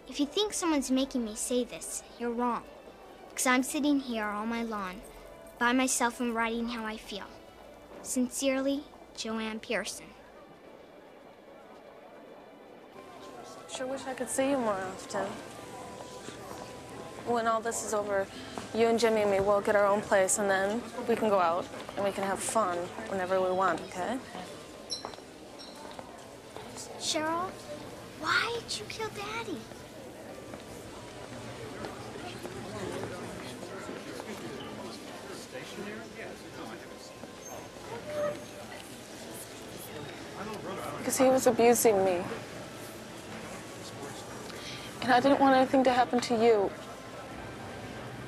If you think someone's making me say this, you're wrong. Because I'm sitting here on my lawn, by myself and writing how I feel. Sincerely, Joanne Pearson. Sure wish I could see you more often. When all this is over, you and Jimmy and me will get our own place, and then we can go out and we can have fun whenever we want, okay? Cheryl, why did you kill Daddy? Because he was abusing me. And I didn't want anything to happen to you.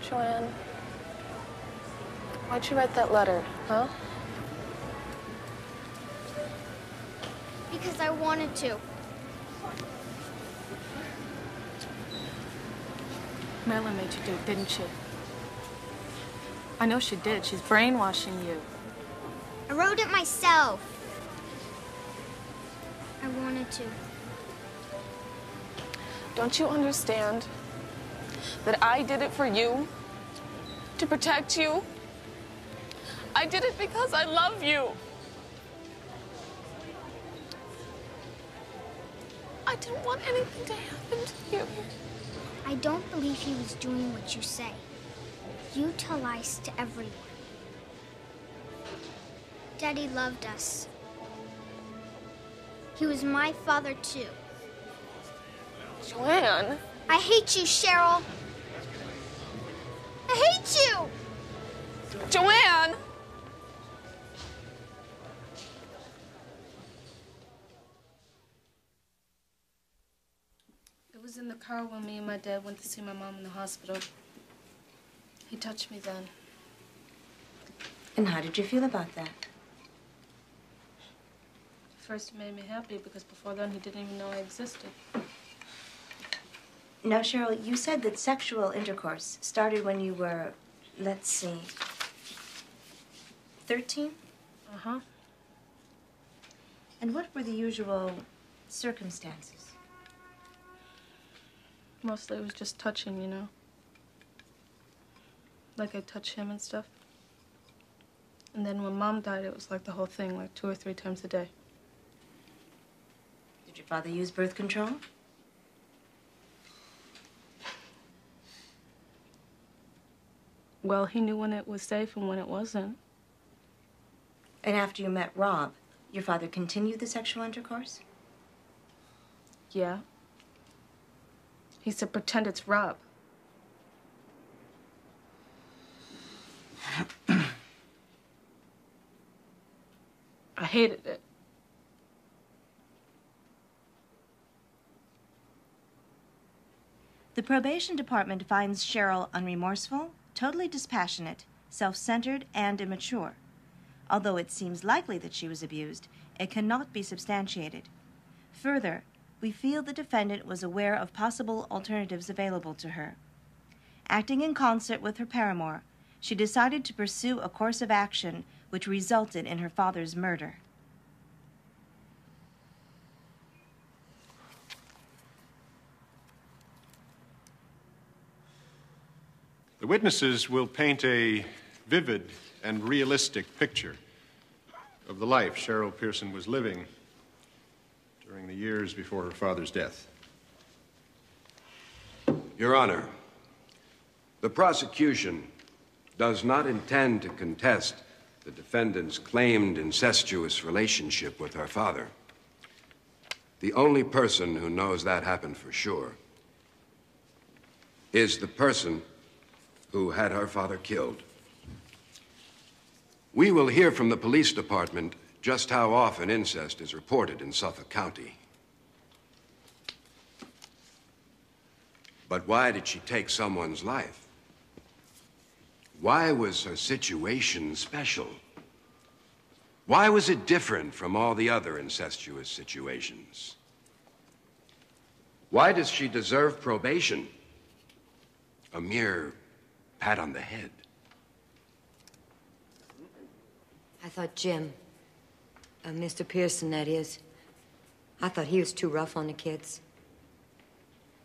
Joanne, why'd you write that letter, huh? Because I wanted to. Marilyn made you do it, didn't she? I know she did. She's brainwashing you. I wrote it myself. I wanted to. Don't you understand that I did it for you? To protect you? I did it because I love you. I didn't want anything to happen to you. I don't believe he was doing what you say. You tell lies to everyone. Daddy loved us. He was my father, too. Joanne. I hate you, Cheryl. I hate you! Joanne! It was in the car when me and my dad went to see my mom in the hospital. He touched me then. And how did you feel about that? First, it made me happy because before then he didn't even know I existed. Now, Cheryl, you said that sexual intercourse started when you were, let's see, 13? Uh-huh. And what were the usual circumstances? Mostly it was just touching, you know. Like I'd touch him and stuff. And then when Mom died, it was like the whole thing, like 2 or 3 times a day. Did your father use birth control? Well, he knew when it was safe and when it wasn't. And after you met Rob, your father continued the sexual intercourse? Yeah. He said, pretend it's Rob. I hated it. The probation department finds Cheryl unremorseful, totally dispassionate, self-centered, and immature. Although it seems likely that she was abused, it cannot be substantiated. Further, we feel the defendant was aware of possible alternatives available to her. Acting in concert with her paramour, she decided to pursue a course of action which resulted in her father's murder. The witnesses will paint a vivid and realistic picture of the life Cheryl Pearson was living during the years before her father's death. Your Honor, the prosecution does not intend to contest the defendant's claimed incestuous relationship with her father. The only person who knows that happened for sure is the person who had her father killed. We will hear from the police department just how often incest is reported in Suffolk County. But why did she take someone's life? Why was her situation special? Why was it different from all the other incestuous situations? Why does she deserve probation? A mere pat on the head. I thought Jim, Mr. Pearson, that is, I thought he was too rough on the kids.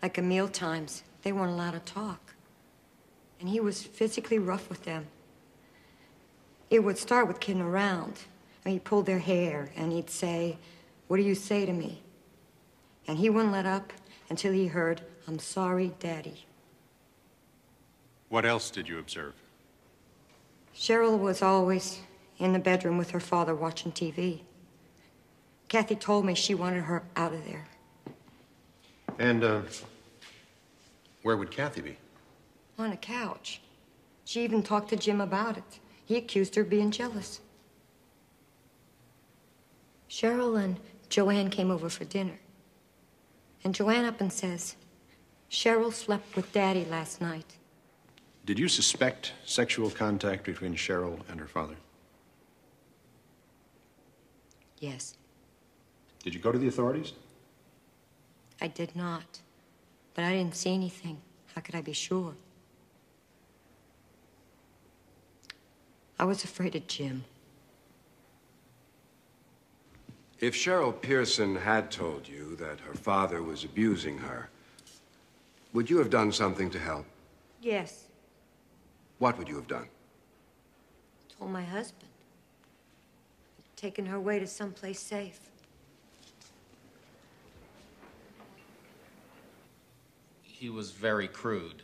Like at meal times, they weren't allowed to talk. And he was physically rough with them. It would start with kidding around. And he'd pull their hair and he'd say, "What do you say to me?" And he wouldn't let up until he heard, "I'm sorry, Daddy." What else did you observe? Cheryl was always in the bedroom with her father watching TV. Kathy told me she wanted her out of there. And, where would Kathy be? On a couch. She even talked to Jim about it. He accused her of being jealous. Cheryl and Joanne came over for dinner. And Joanne up and says, "Cheryl slept with Daddy last night." Did you suspect sexual contact between Cheryl and her father? Yes. Did you go to the authorities? I did not. But I didn't see anything. How could I be sure? I was afraid of Jim. If Cheryl Pearson had told you that her father was abusing her, would you have done something to help? Yes. What would you have done? Told my husband. Taken her away to someplace safe. He was very crude.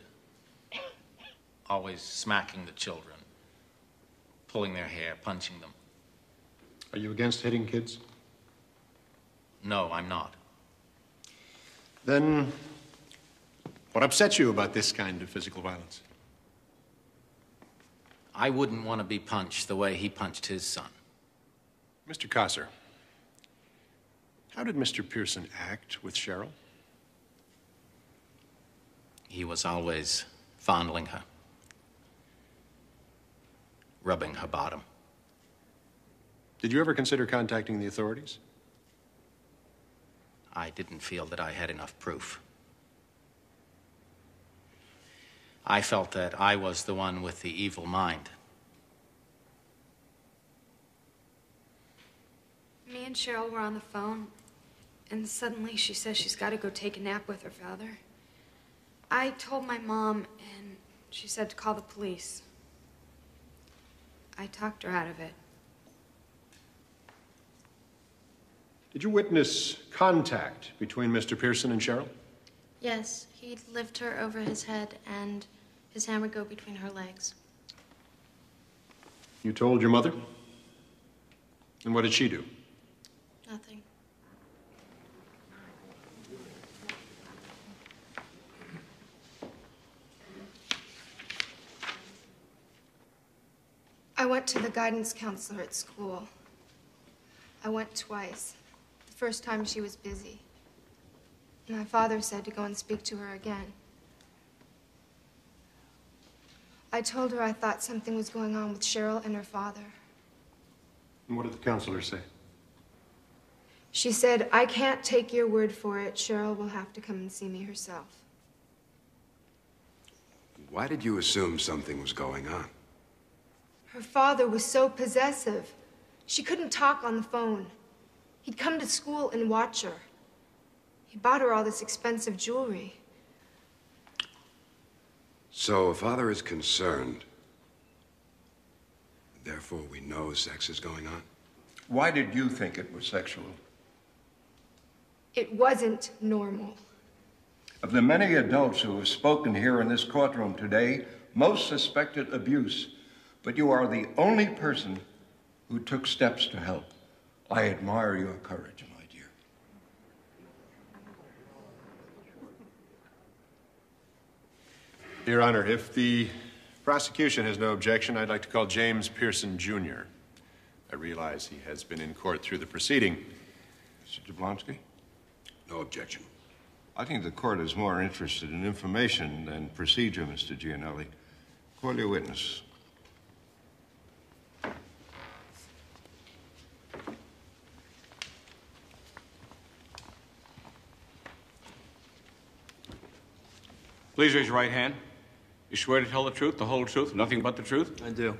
Always smacking the children, pulling their hair, punching them. Are you against hitting kids? No, I'm not. Then, what upsets you about this kind of physical violence? I wouldn't want to be punched the way he punched his son. Mr. Kosser, how did Mr. Pearson act with Cheryl? He was always fondling her, rubbing her bottom. Did you ever consider contacting the authorities? I didn't feel that I had enough proof. I felt that I was the one with the evil mind. Me and Cheryl were on the phone, and suddenly she says she's got to go take a nap with her father. I told my mom, and she said to call the police. I talked her out of it. Did you witness contact between Mr. Pearson and Cheryl? Yes, he'd lift her over his head, and his hand would go between her legs. You told your mother? And what did she do? Nothing. I went to the guidance counselor at school. I went twice. The first time she was busy. My father said to go and speak to her again. I told her I thought something was going on with Cheryl and her father. And what did the counselor say? She said, I can't take your word for it. Cheryl will have to come and see me herself. Why did you assume something was going on? Her father was so possessive. She couldn't talk on the phone. He'd come to school and watch her. He bought her all this expensive jewelry. So, a father is concerned. Therefore, we know sex is going on? Why did you think it was sexual? It wasn't normal. Of the many adults who have spoken here in this courtroom today, most suspected abuse, but you are the only person who took steps to help. I admire your courage, my dear. Your Honor, if the prosecution has no objection, I'd like to call James Pearson, Jr. I realize he has been in court through the proceeding. Mr. Jablonski? No objection. I think the court is more interested in information than procedure, Mr. Gianelli. Call your witness. Please raise your right hand. You swear to tell the truth, the whole truth, nothing but the truth? I do.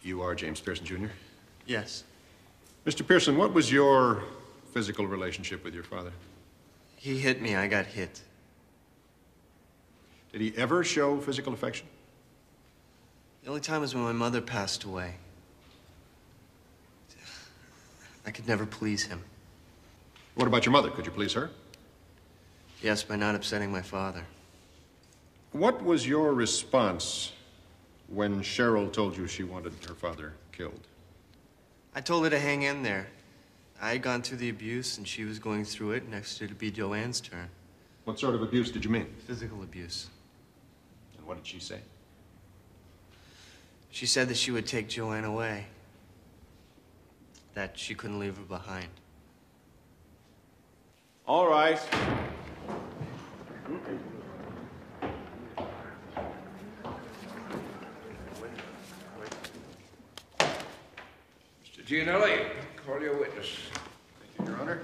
You are James Pearson, Jr.? Yes. Mr. Pearson, what was your physical relationship with your father? He hit me. I got hit. Did he ever show physical affection? The only time was when my mother passed away. I could never please him. What about your mother? Could you please her? Yes, by not upsetting my father. What was your response when Cheryl told you she wanted her father killed? I told her to hang in there. I had gone through the abuse, and she was going through it. Next it'd be Joanne's turn. What sort of abuse did you mean? Physical abuse. And what did she say? She said that she would take Joanne away. That she couldn't leave her behind. All right. Mr. Gianelli, call your witness. Thank you, Your Honor.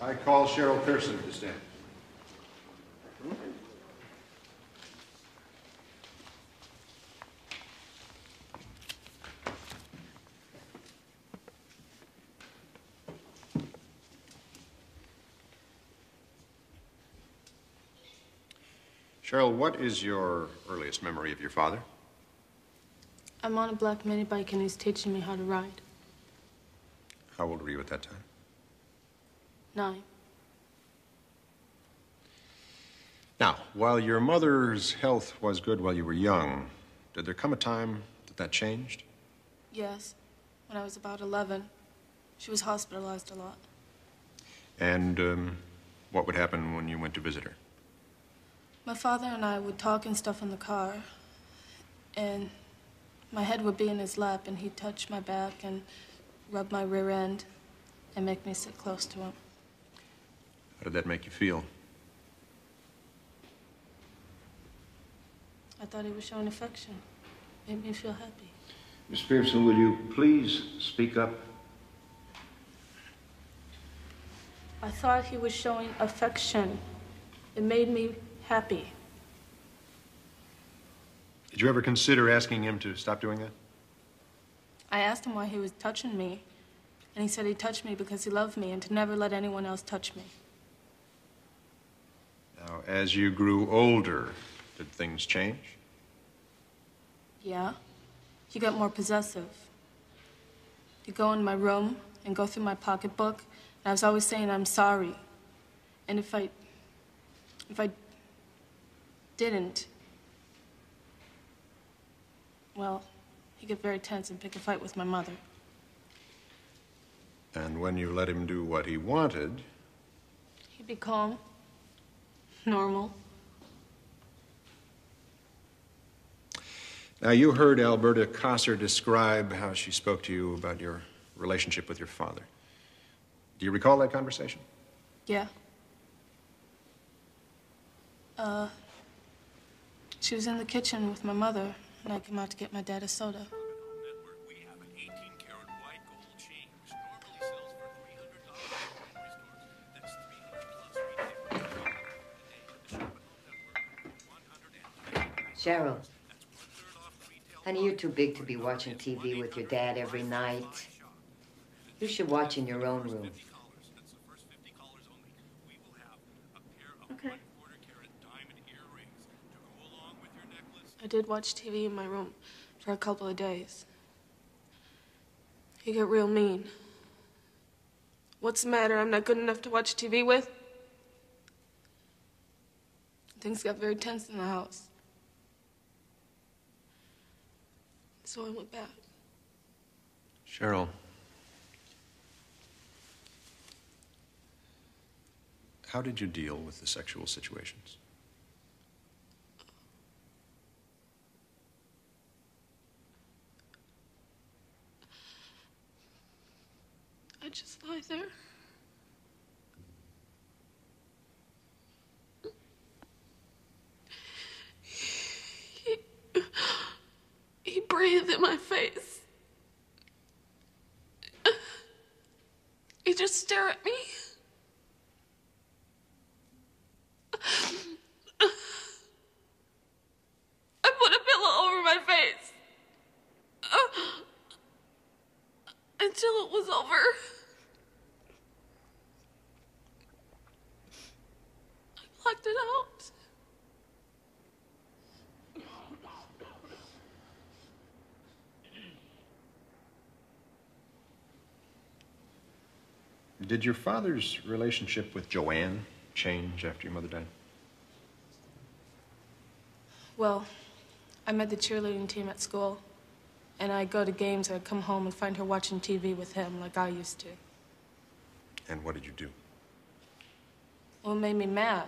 I call Cheryl Pearson to stand. Cheryl, what is your earliest memory of your father? I'm on a black mini bike and he's teaching me how to ride. How old were you at that time? 9. Now, while your mother's health was good while you were young, did there come a time that changed? Yes. When I was about 11, she was hospitalized a lot. And what would happen when you went to visit her? My father and I would talk and stuff in the car, and my head would be in his lap, and he'd touch my back and rub my rear end and make me sit close to him. How did that make you feel? I thought he was showing affection. Made me feel happy. Miss Pearson, will you please speak up? I thought he was showing affection. It made me happy. Did you ever consider asking him to stop doing that? I asked him why he was touching me, and he said he touched me because he loved me and to never let anyone else touch me. Now, as you grew older, did things change? Yeah. He got more possessive. He'd go in my room and go through my pocketbook, and I was always saying I'm sorry. And if I didn't, well, he'd get very tense and pick a fight with my mother. And when you let him do what he wanted, He'd be calm, normal. Now, you heard Alberta Kosser describe how she spoke to you about your relationship with your father. Do you recall that conversation? Yeah. She was in the kitchen with my mother, and I came out to get my dad a soda. Cheryl, honey, you're too big to be watching TV with your dad every night. You should watch in your own room. Okay. I did watch TV in my room for a couple of days. He got real mean. What's the matter? I'm not good enough to watch TV with? Things got very tense in the house. So I went back. Cheryl. How did you deal with the sexual situations? I just lie there. He breathed in my face. He just stared at me. I put a pillow over my face until it was over. I blocked it out. Did your father's relationship with Joanne change after your mother died? Well, I met the cheerleading team at school, and I'd go to games, I'd come home and find her watching TV with him like I used to. And what did you do? Well, it made me mad.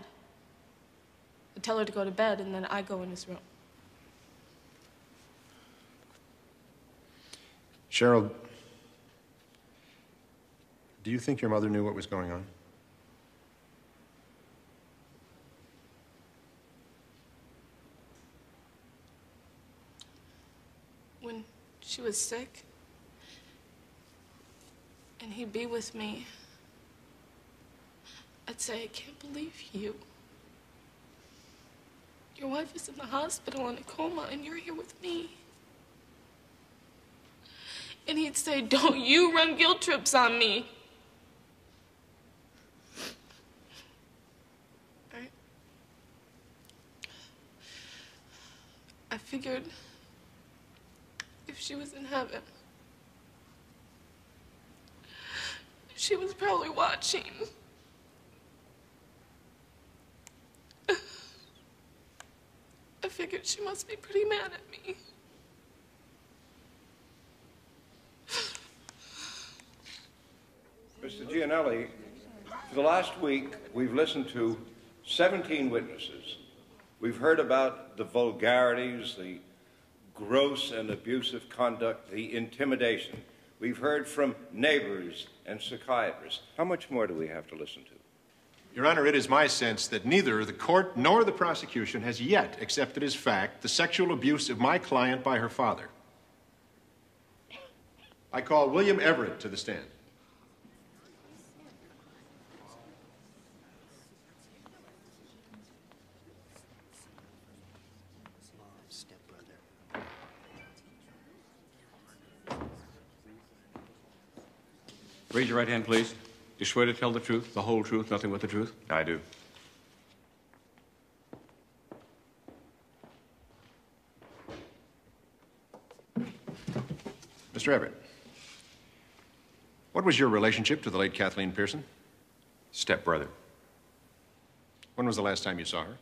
I'd tell her to go to bed, and then I'd go in his room. Cheryl, do you think your mother knew what was going on? When she was sick, and he'd be with me, I'd say, I can't believe you. Your wife is in the hospital in a coma, and you're here with me. And he'd say, don't you run guilt trips on me. I figured if she was in heaven, she was probably watching. I figured she must be pretty mad at me. Mr. Gianelli, for the last week, we've listened to 17 witnesses. We've heard about the vulgarities, the gross and abusive conduct, the intimidation. We've heard from neighbors and psychiatrists. How much more do we have to listen to? Your Honor, it is my sense that neither the court nor the prosecution has yet accepted as fact the sexual abuse of my client by her father. I call William Everett to the stand. Raise your right hand, please. You swear to tell the truth, the whole truth, nothing but the truth? I do. Mr. Everett, what was your relationship to the late Kathleen Pearson? Stepbrother. When was the last time you saw her?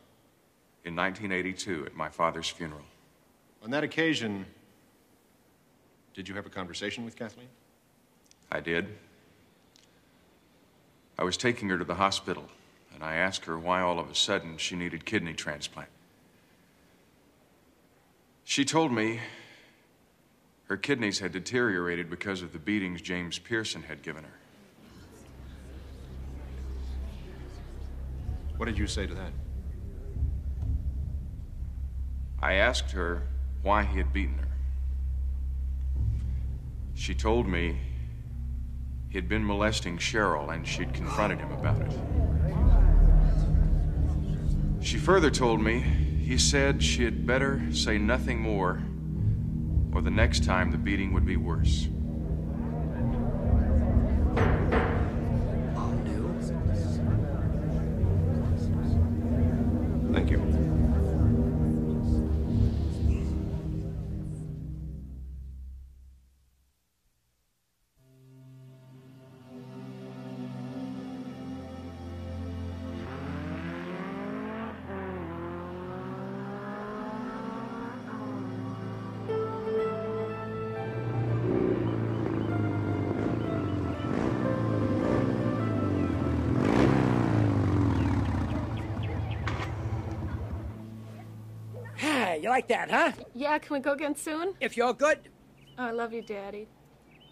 In 1982, at my father's funeral. On that occasion, did you have a conversation with Kathleen? I did. I was taking her to the hospital, and I asked her why all of a sudden she needed kidney transplant. She told me her kidneys had deteriorated because of the beatings James Pearson had given her. What did you say to that? I asked her why he had beaten her. She told me he had been molesting Cheryl and she'd confronted him about it. She further told me he said she had better say nothing more, or the next time the beating would be worse. Thank you. You like that, huh? Yeah, can we go again soon? If you're good. Oh, I love you, Daddy.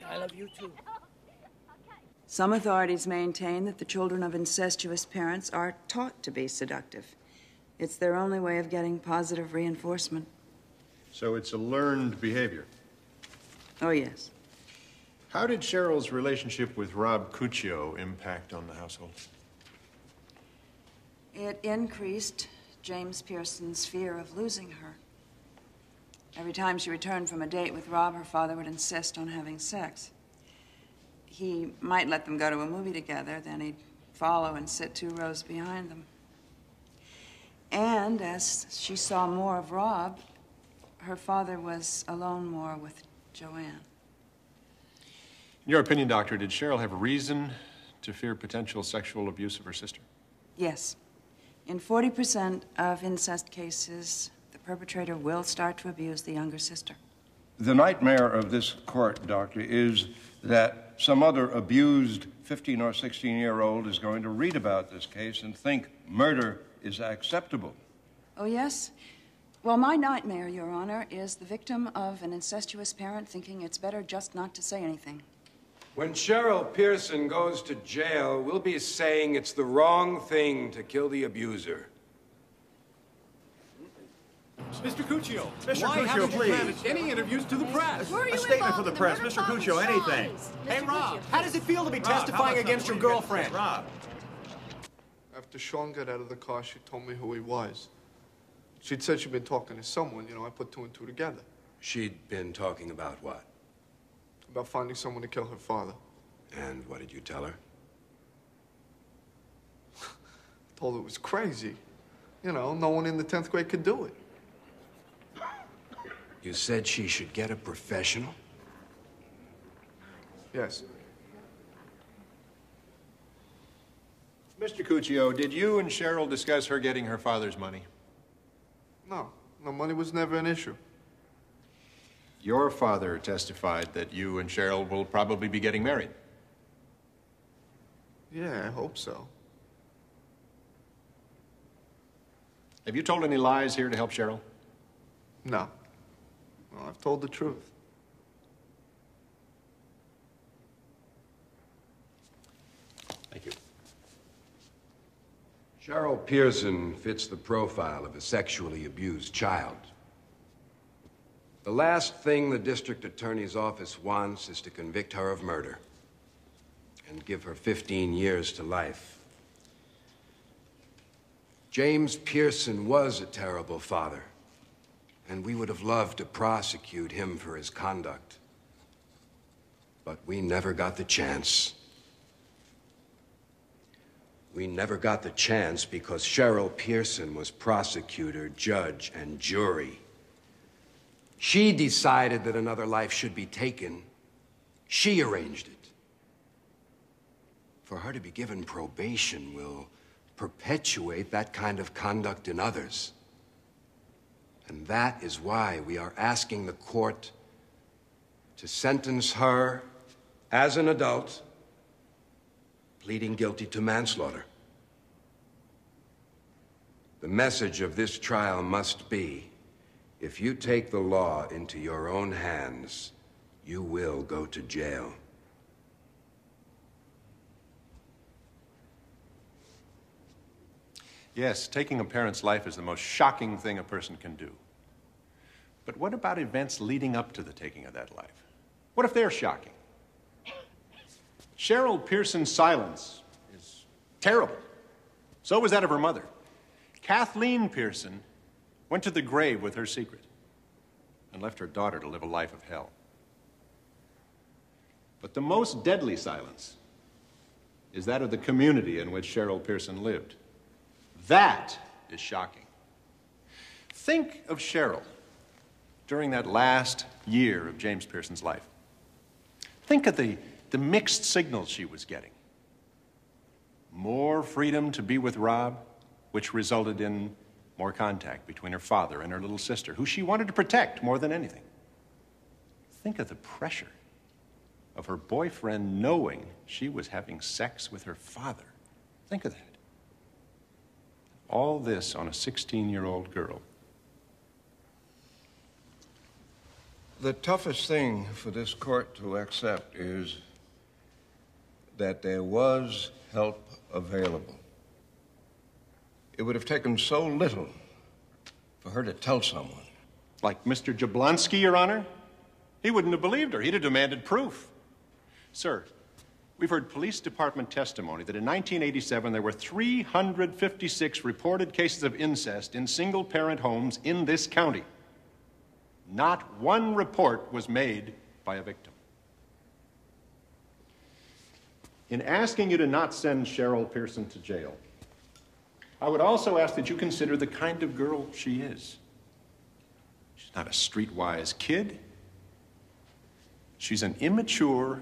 I love you too. Some authorities maintain that the children of incestuous parents are taught to be seductive. It's their only way of getting positive reinforcement. So it's a learned behavior. Oh, yes. How did Cheryl's relationship with Rob Cuccio impact on the household? It increased James Pearson's fear of losing her. Every time she returned from a date with Rob, her father would insist on having sex. He might let them go to a movie together, then he'd follow and sit 2 rows behind them. And as she saw more of Rob, her father was alone more with Joanne. In your opinion, Doctor, did Cheryl have reason to fear potential sexual abuse of her sister? Yes. In 40% of incest cases, the perpetrator will start to abuse the younger sister. The nightmare of this court, Doctor, is that some other abused 15 or 16-year-old is going to read about this case and think murder is acceptable. Oh, yes? Well, my nightmare, Your Honor, is the victim of an incestuous parent thinking it's better just not to say anything. When Cheryl Pearson goes to jail, we'll be saying it's the wrong thing to kill the abuser. Mr. Cuccio, Mr. why Cuccio, haven't you please. granted any interviews to the press? A statement for the press, Mr. Cuccio, anything. Hey, Rob, how does it feel to be testifying against your girlfriend? Rob. After Sean got out of the car, she told me who he was. She'd said she'd been talking to someone. I put 2 and 2 together. She'd been talking about what? About finding someone to kill her father. And what did you tell her? Told her it was crazy. No one in the 10th grade could do it. You said she should get a professional? Yes. Mr. Cuccio, did you and Cheryl discuss her getting her father's money? No, money was never an issue. Your father testified that you and Cheryl will probably be getting married. Yeah, I hope so. Have you told any lies here to help Cheryl? No. Well, I've told the truth. Thank you. Cheryl Pearson fits the profile of a sexually abused child. The last thing the district attorney's office wants is to convict her of murder and give her 15 years to life. James Pearson was a terrible father, and we would have loved to prosecute him for his conduct. But we never got the chance. We never got the chance because Cheryl Pearson was prosecutor, judge, and jury. She decided that another life should be taken. She arranged it. For her to be given probation will perpetuate that kind of conduct in others. And that is why we are asking the court to sentence her as an adult, pleading guilty to manslaughter. The message of this trial must be, if you take the law into your own hands, you will go to jail. Yes, taking a parent's life is the most shocking thing a person can do. But what about events leading up to the taking of that life? What if they're shocking? Cheryl Pearson's silence is terrible. So was that of her mother. Kathleen Pearson went to the grave with her secret and left her daughter to live a life of hell. But the most deadly silence is that of the community in which Cheryl Pearson lived. That is shocking. Think of Cheryl during that last year of James Pearson's life. Think of the mixed signals she was getting. More freedom to be with Rob, which resulted in more contact between her father and her little sister, who she wanted to protect more than anything. Think of the pressure of her boyfriend knowing she was having sex with her father. Think of that. All this on a 16-year-old girl. The toughest thing for this court to accept is that there was help available. It would have taken so little for her to tell someone. Like Mr. Jablonski, Your Honor? He wouldn't have believed her. He'd have demanded proof. Sir, we've heard police department testimony that in 1987 there were 356 reported cases of incest in single-parent homes in this county. Not one report was made by a victim. In asking you to not send Cheryl Pearson to jail, I would also ask that you consider the kind of girl she is. She's not a streetwise kid. She's an immature,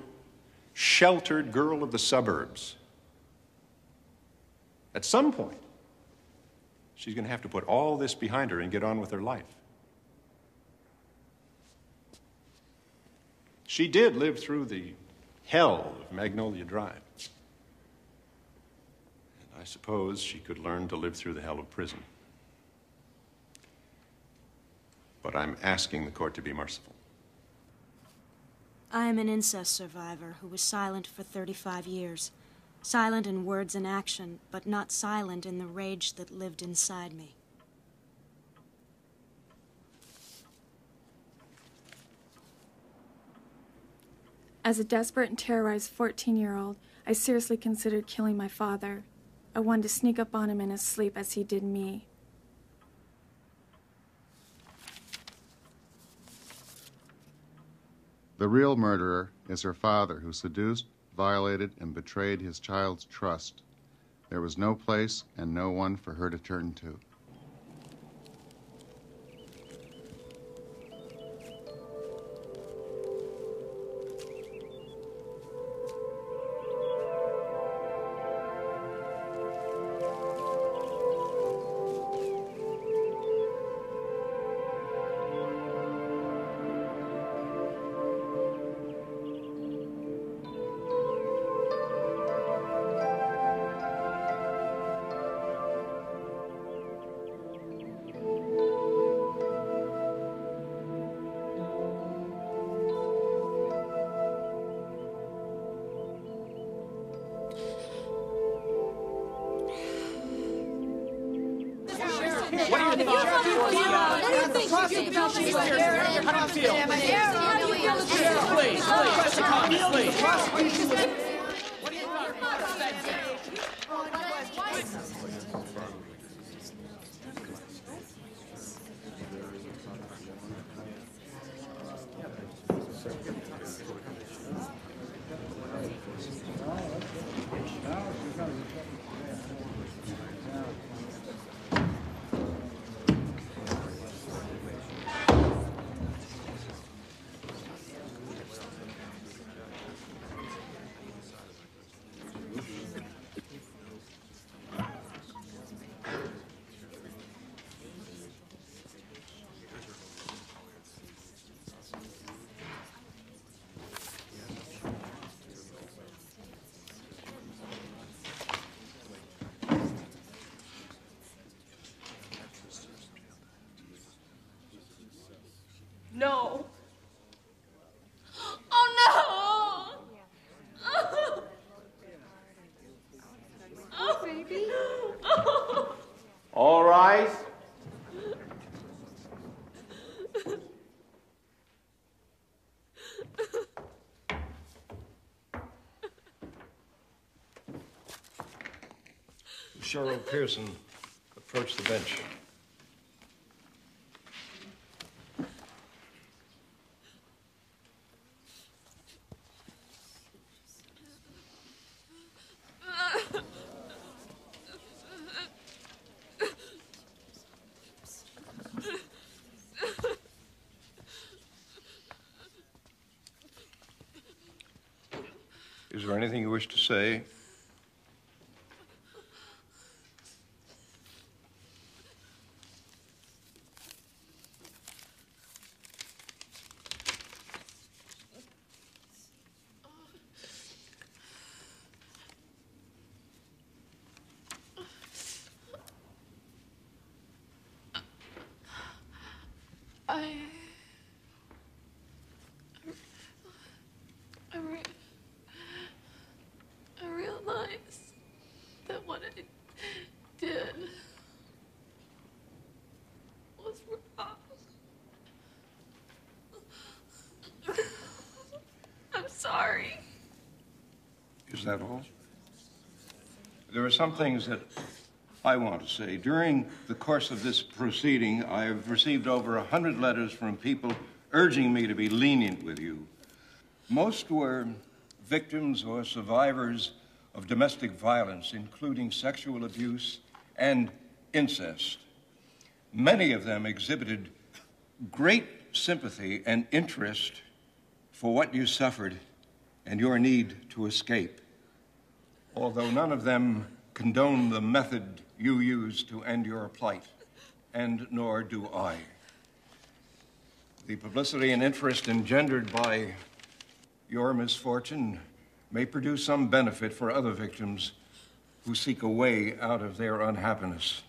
sheltered girl of the suburbs. At some point, she's going to have to put all this behind her and get on with her life. She did live through the hell of Magnolia Drive. And I suppose she could learn to live through the hell of prison. But I'm asking the court to be merciful. I am an incest survivor who was silent for 35 years. Silent in words and action, but not silent in the rage that lived inside me. As a desperate and terrorized 14-year-old, I seriously considered killing my father. I wanted to sneak up on him in his sleep as he did me. The real murderer is her father, who seduced, violated, and betrayed his child's trust. There was no place and no one for her to turn to. No. Oh, no! Oh, baby. All rise. Cheryl Pearson approach the bench? Is there anything you wish to say? I realized that what I did was wrong. I'm sorry. Is that all? There are some things that I want to say. During the course of this proceeding, I've received over 100 letters from people urging me to be lenient with you. Most were victims or survivors of domestic violence, including sexual abuse and incest. Many of them exhibited great sympathy and interest for what you suffered and your need to escape, although none of them condone the method you used to end your plight, and nor do I. The publicity and interest engendered by your misfortune may produce some benefit for other victims who seek a way out of their unhappiness.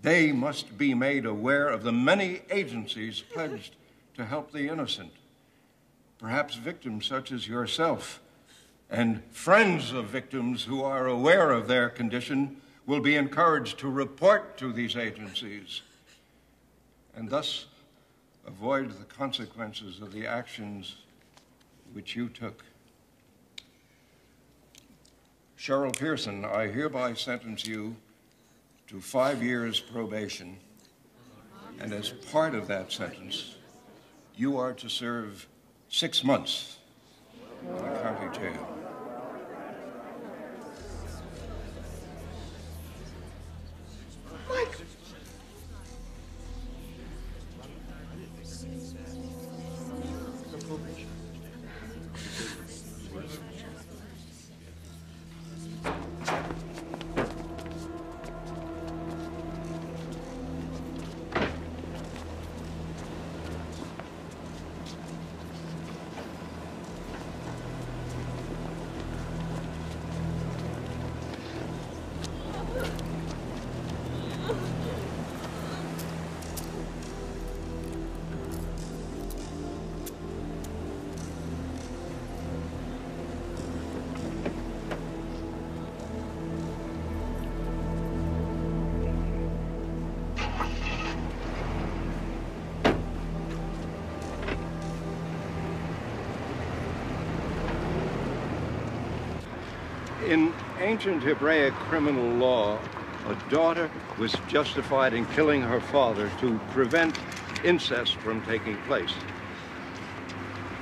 They must be made aware of the many agencies pledged to help the innocent. Perhaps victims such as yourself and friends of victims who are aware of their condition will be encouraged to report to these agencies and thus avoid the consequences of the actions which you took. Cheryl Pearson, I hereby sentence you to 5 years probation, and as part of that sentence, you are to serve 6 months in the county jail. Mike! In ancient Hebraic criminal law, a daughter was justified in killing her father to prevent incest from taking place.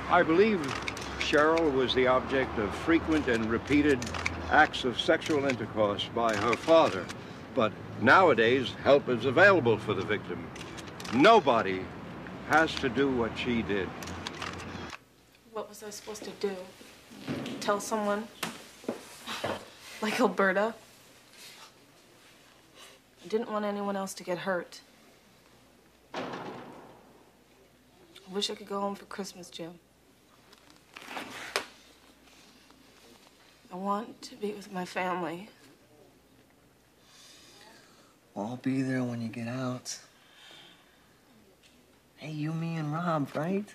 I believe Cheryl was the object of frequent and repeated acts of sexual intercourse by her father, but nowadays help is available for the victim. Nobody has to do what she did. What was I supposed to do? Tell someone? Like Alberta? I didn't want anyone else to get hurt. I wish I could go home for Christmas, Jim. I want to be with my family. Well, I'll be there when you get out. Hey, you, me, and Rob, right?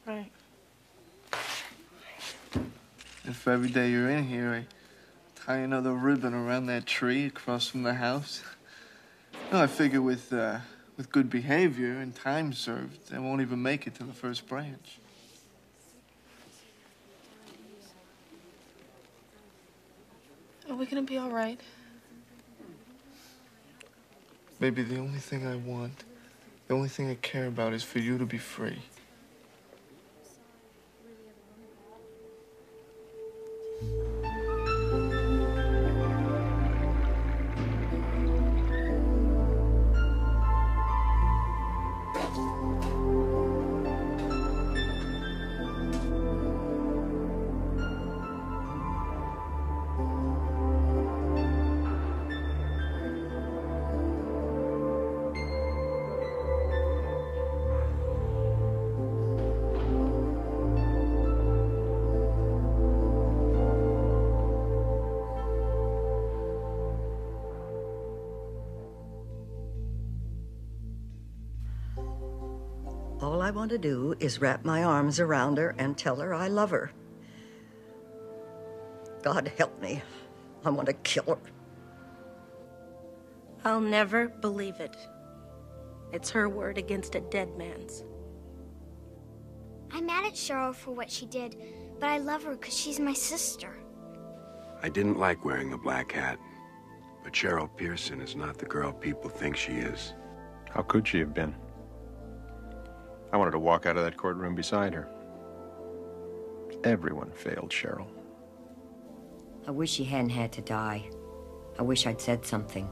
Right. If every day you're in here, I tie another ribbon around that tree across from the house. No, I figure with good behavior and time served, they won't even make it to the first branch. Are we gonna be all right? Baby, the only thing I want, the only thing I care about is for you to be free. All I want to do is wrap my arms around her and tell her I love her. God help me. I want to kill her. I'll never believe it. It's her word against a dead man's. I'm mad at Cheryl for what she did, but I love her because she's my sister. I didn't like wearing the black hat, but Cheryl Pearson is not the girl people think she is. How could she have been? I wanted to walk out of that courtroom beside her. Everyone failed Cheryl. I wish she hadn't had to die. I wish I'd said something.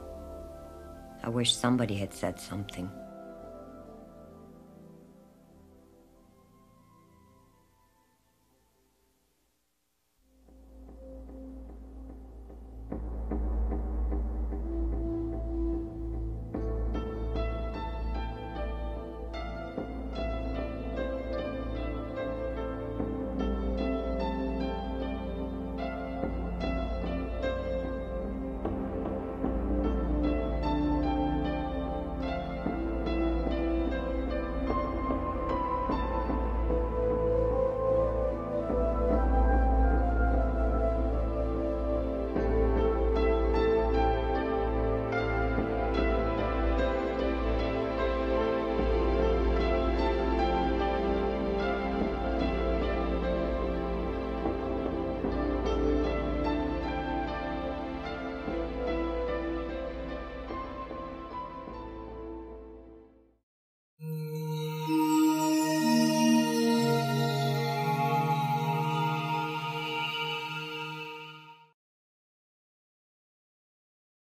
I wish somebody had said something.